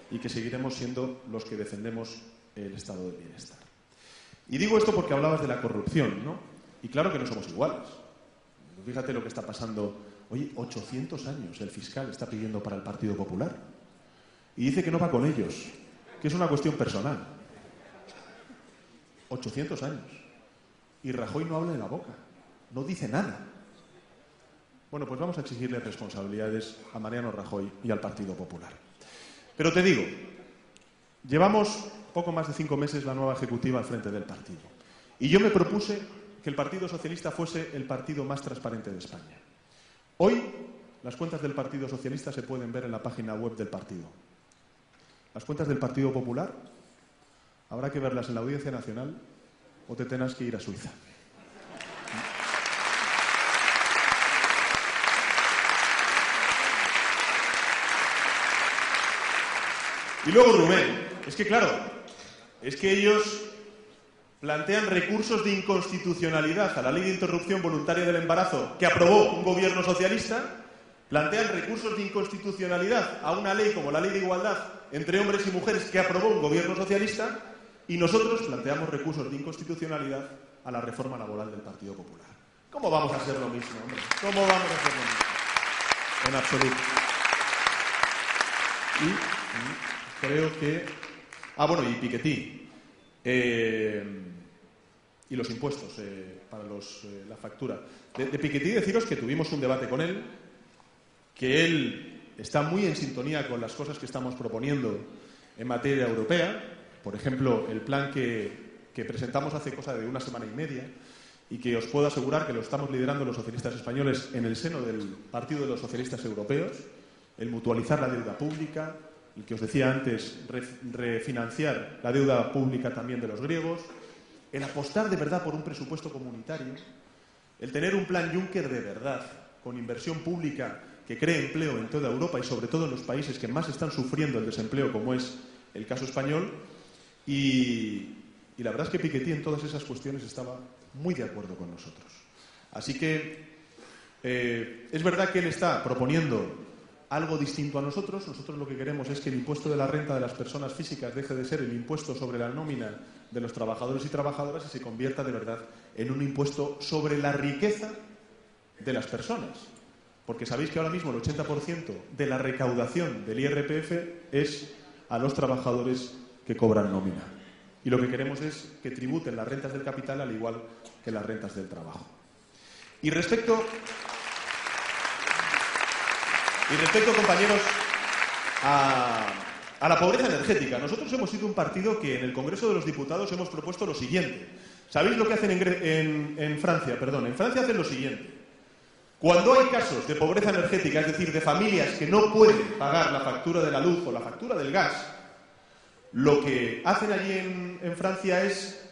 y que seguiremos siendo los que defendemos el estado del bienestar. Y digo esto porque hablabas de la corrupción, ¿no? Y claro que no somos iguales. Fíjate lo que está pasando. Oye, 800 años el fiscal está pidiendo para el Partido Popular. Y dice que no va con ellos, que es una cuestión personal. 800 años. Y Rajoy no habla de la boca, no dice nada. Bueno, pues vamos a exigirle responsabilidades a Mariano Rajoy y al Partido Popular. Pero te digo, llevamos poco más de 5 meses la nueva ejecutiva al frente del partido. Y yo me propuse que el Partido Socialista fuese el partido más transparente de España. Hoy, las cuentas del Partido Socialista se pueden ver en la página web del partido. Las cuentas del Partido Popular habrá que verlas en la Audiencia Nacional o te tengas que ir a Suiza. Y luego Rubén, es que claro, es que ellos plantean recursos de inconstitucionalidad a la ley de interrupción voluntaria del embarazo que aprobó un gobierno socialista, plantean recursos de inconstitucionalidad a una ley como la Ley de Igualdad entre hombres y mujeres que aprobó un gobierno socialista, y nosotros planteamos recursos de inconstitucionalidad a la reforma laboral del Partido Popular. ¿Cómo vamos a hacer lo mismo, hombre? ¿Cómo vamos a hacer lo mismo? En absoluto. Y creo que... y Piketty. Y los impuestos para la factura. De Piketty deciros que tuvimos un debate con él, que él está muy en sintonía con las cosas que estamos proponiendo en materia europea. Por ejemplo, el plan que presentamos hace cosa de una semana y media, y que os puedo asegurar que lo estamos liderando los socialistas españoles en el seno del Partido de los Socialistas Europeos, el mutualizar la deuda pública, el que os decía antes, refinanciar la deuda pública también de los griegos, el apostar de verdad por un presupuesto comunitario, el tener un plan Juncker de verdad, con inversión pública que cree empleo en toda Europa y sobre todo en los países que más están sufriendo el desempleo, como es el caso español. Y la verdad es que Piketty en todas esas cuestiones estaba muy de acuerdo con nosotros. Así que es verdad que él está proponiendo algo distinto a nosotros. Nosotros lo que queremos es que el impuesto de la renta de las personas físicas deje de ser el impuesto sobre la nómina de los trabajadores y trabajadoras y se convierta de verdad en un impuesto sobre la riqueza de las personas. Porque sabéis que ahora mismo el 80% de la recaudación del IRPF es a los trabajadores que cobran nómina. Y lo que queremos es que tributen las rentas del capital al igual que las rentas del trabajo. Y respecto, compañeros, a la pobreza energética. Nosotros hemos sido un partido que en el Congreso de los Diputados hemos propuesto lo siguiente. ¿Sabéis lo que hacen en Francia? En Francia hacen lo siguiente. Cuando hay casos de pobreza energética, es decir, de familias que no pueden pagar la factura de la luz o la factura del gas, lo que hacen allí en Francia es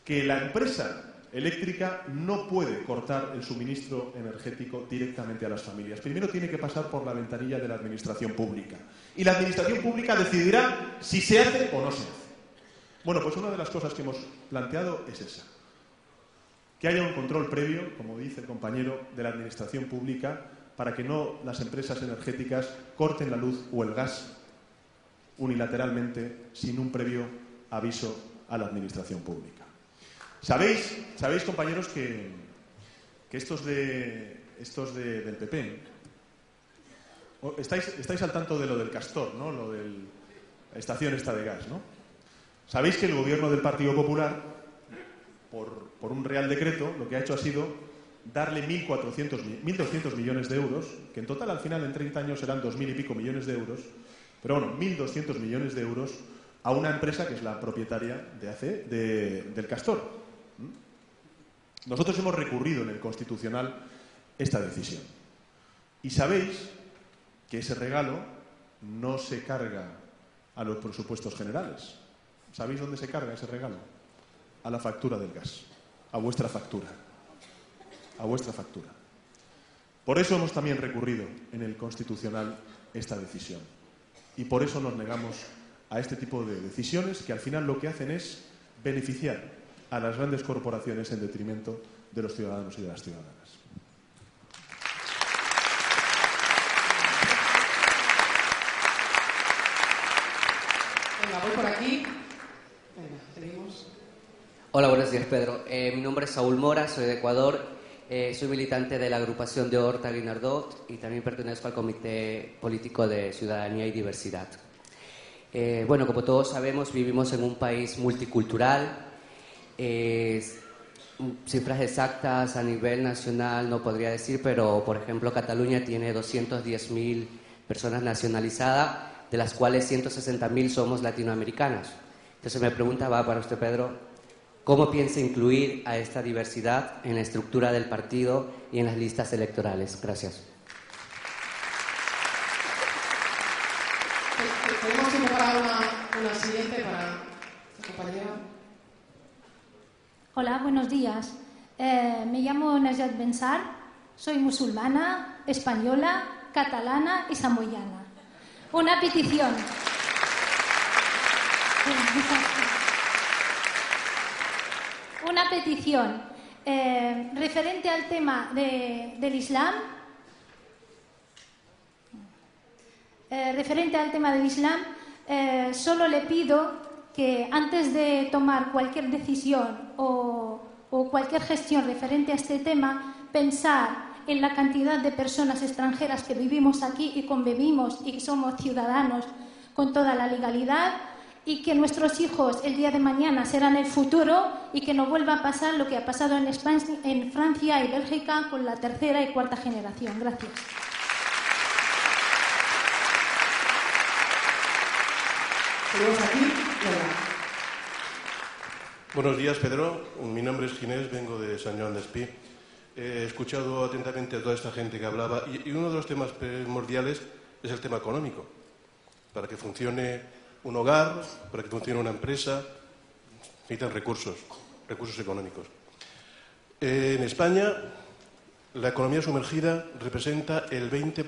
que la empresa eléctrica no puede cortar el suministro energético directamente a las familias. Primero tiene que pasar por la ventanilla de la administración pública. Y la administración pública decidirá si se hace o no se hace. Bueno, pues una de las cosas que hemos planteado es esa. Que haya un control previo, como dice el compañero, de la administración pública para que no las empresas energéticas corten la luz o el gas unilateralmente sin un previo aviso a la administración pública. ¿Sabéis compañeros, que estos del PP estáis al tanto de lo del Castor, ¿no? Lo de la estación esta de gas, ¿no? Sabéis que el gobierno del Partido Popular, por un real decreto, lo que ha hecho ha sido darle 1.200 millones de euros, que en total al final en 30 años serán 2.000 y pico millones de euros, pero bueno, 1.200 millones de euros a una empresa que es la propietaria del Castor. Nosotros hemos recurrido en el Constitucional esta decisión. Y sabéis que ese regalo no se carga a los presupuestos generales. ¿Sabéis dónde se carga ese regalo? A la factura del gas, a vuestra factura. A vuestra factura. Por eso hemos también recurrido en el Constitucional esta decisión. Y por eso nos negamos a este tipo de decisiones que al final lo que hacen es beneficiar a las grandes corporaciones en detrimento de los ciudadanos y de las ciudadanas. Venga, voy por aquí. Venga, seguimos. Hola, buenos días, Pedro. Mi nombre es Saúl Mora, soy de Ecuador. Soy militante de la agrupación de Horta Guinardot y también pertenezco al Comité Político de Ciudadanía y Diversidad. Bueno, como todos sabemos, vivimos en un país multicultural. Cifras exactas a nivel nacional no podría decir, pero por ejemplo Cataluña tiene 210.000 personas nacionalizadas, de las cuales 160.000 somos latinoamericanos. Entonces mi pregunta va para usted, Pedro. ¿Cómo piensa incluir a esta diversidad en la estructura del partido y en las listas electorales? Gracias. Tenemos que preparar una siguiente para la compañera. Hola, buenos días. Me llamo Najat Bensar, soy musulmana, española, catalana y zamboyana. Una petición. una petición referente al tema del Islam. Solo le pido que antes de tomar cualquier decisión o cualquier gestión referente a este tema, pensar en la cantidad de personas extranjeras que vivimos aquí y convivimos y que somos ciudadanos con toda la legalidad, y que nuestros hijos el día de mañana serán el futuro y que no vuelva a pasar lo que ha pasado en España, en Francia y Bélgica con la tercera y cuarta generación. Gracias. Buenos días, Pedro. Mi nombre es Ginés, vengo de San Joan d'Espí. He escuchado atentamente a toda esta gente que hablaba y uno de los temas primordiales es el tema económico. Para que funcione un hogar, para que funcione una empresa, necesitan recursos económicos. En España, la economía sumergida representa el 20%,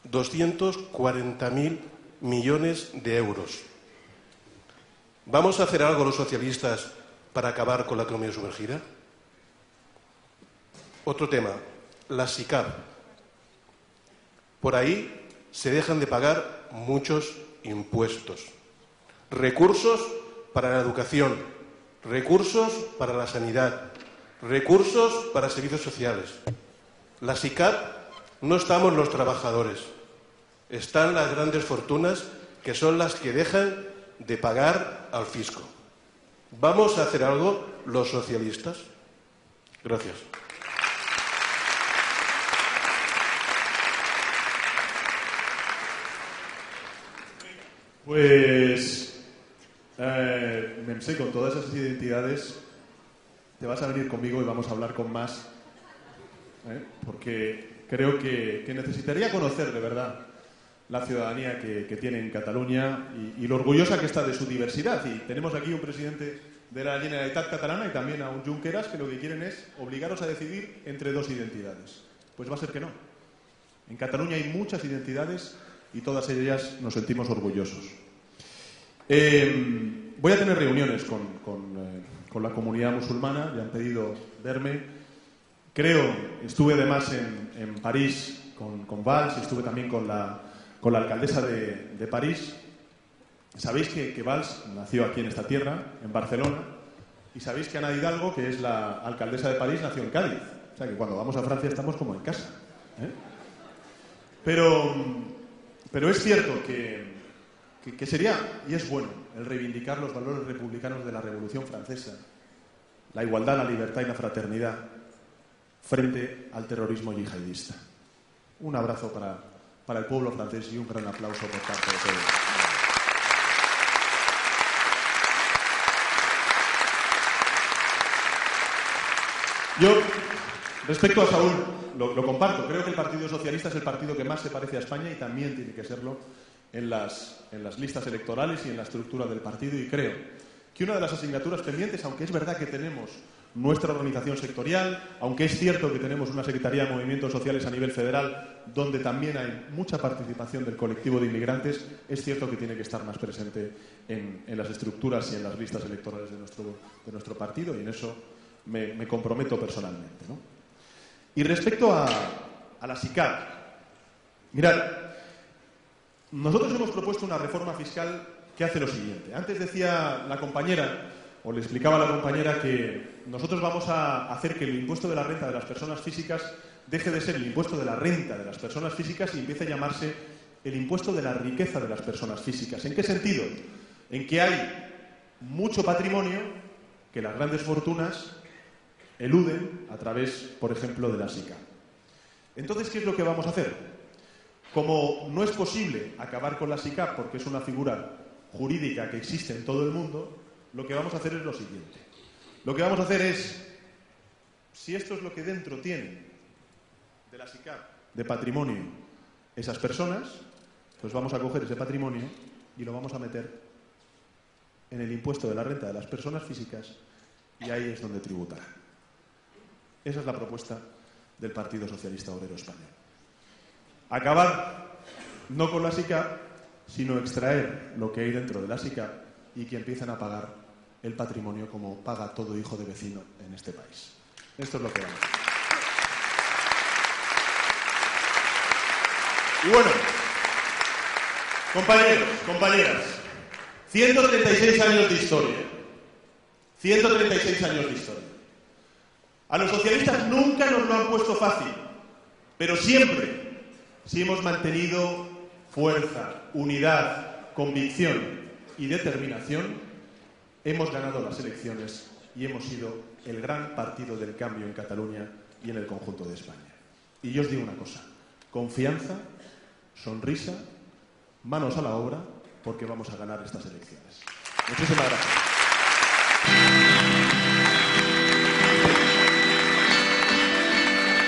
240.000 millones de euros. ¿Vamos a hacer algo los socialistas para acabar con la economía sumergida? Otro tema, la SICAV. Por ahí se dejan de pagar muchos impuestos. Recursos para la educación, recursos para la sanidad, recursos para servicios sociales. La SICAV no estamos los trabajadores, están las grandes fortunas que son las que dejan de pagar al fisco. ¿Vamos a hacer algo los socialistas? Gracias. Pues, Memse, con todas esas identidades te vas a venir conmigo y vamos a hablar con más, porque creo que necesitaría conocer de verdad la ciudadanía que tiene en Cataluña y lo orgullosa que está de su diversidad. Y tenemos aquí un presidente de la Generalitat catalana y también a un Junqueras que lo que quieren es obligaros a decidir entre dos identidades. Pues va a ser que no. En Cataluña hay muchas identidades y todas ellas nos sentimos orgullosos. Voy a tener reuniones con la comunidad musulmana, ya han pedido verme. Estuve además en París con Valls, estuve también con la alcaldesa de París. Sabéis que Valls nació aquí en esta tierra, en Barcelona, y sabéis que Ana Hidalgo, que es la alcaldesa de París, nació en Cádiz. O sea que cuando vamos a Francia estamos como en casa. Pero es cierto que sería, y es bueno, el reivindicar los valores republicanos de la Revolución Francesa, la igualdad, la libertad y la fraternidad frente al terrorismo yihadista. Un abrazo para el pueblo francés y un gran aplauso por parte de todos. Yo, respecto a Saúl, lo comparto. Creo que el Partido Socialista es el partido que más se parece a España y también tiene que serlo en las listas electorales y en la estructura del partido. Y creo que una de las asignaturas pendientes, aunque es verdad que tenemos nuestra organización sectorial, aunque es cierto que tenemos una Secretaría de Movimientos Sociales a nivel federal, donde también hay mucha participación del colectivo de inmigrantes, es cierto que tiene que estar más presente en las estructuras y en las listas electorales de nuestro partido, y en eso me comprometo personalmente, ¿no? Y respecto a la SICAV, mirad, nosotros hemos propuesto una reforma fiscal que hace lo siguiente. Antes decía la compañera, o le explicaba a la compañera, que nosotros vamos a hacer que el impuesto de la renta de las personas físicas deje de ser el impuesto de la renta de las personas físicas y empiece a llamarse el impuesto de la riqueza de las personas físicas. ¿En qué sentido? En que hay mucho patrimonio que las grandes fortunas eluden a través, por ejemplo, de la SICAV. Entonces, ¿qué es lo que vamos a hacer? Como no es posible acabar con la SICAV porque es una figura jurídica que existe en todo el mundo, lo que vamos a hacer es lo siguiente. Lo que vamos a hacer es, si esto es lo que dentro tienen de la SICAV, de patrimonio, esas personas, pues vamos a coger ese patrimonio y lo vamos a meter en el impuesto de la renta de las personas físicas y ahí es donde tributarán. Esa es la propuesta del Partido Socialista Obrero Español. Acabar no con la SICAV, sino extraer lo que hay dentro de la SICAV y que empiecen a pagar el patrimonio como paga todo hijo de vecino en este país. Esto es lo que vamos a hacer. Y bueno, compañeros, compañeras, 136 años de historia. 136 años de historia. A los socialistas nunca nos lo han puesto fácil, pero siempre, si hemos mantenido fuerza, unidad, convicción y determinación, hemos ganado las elecciones y hemos sido el gran partido del cambio en Cataluña y en el conjunto de España. Y yo os digo una cosa, confianza, sonrisa, manos a la obra, porque vamos a ganar estas elecciones. Muchísimas gracias.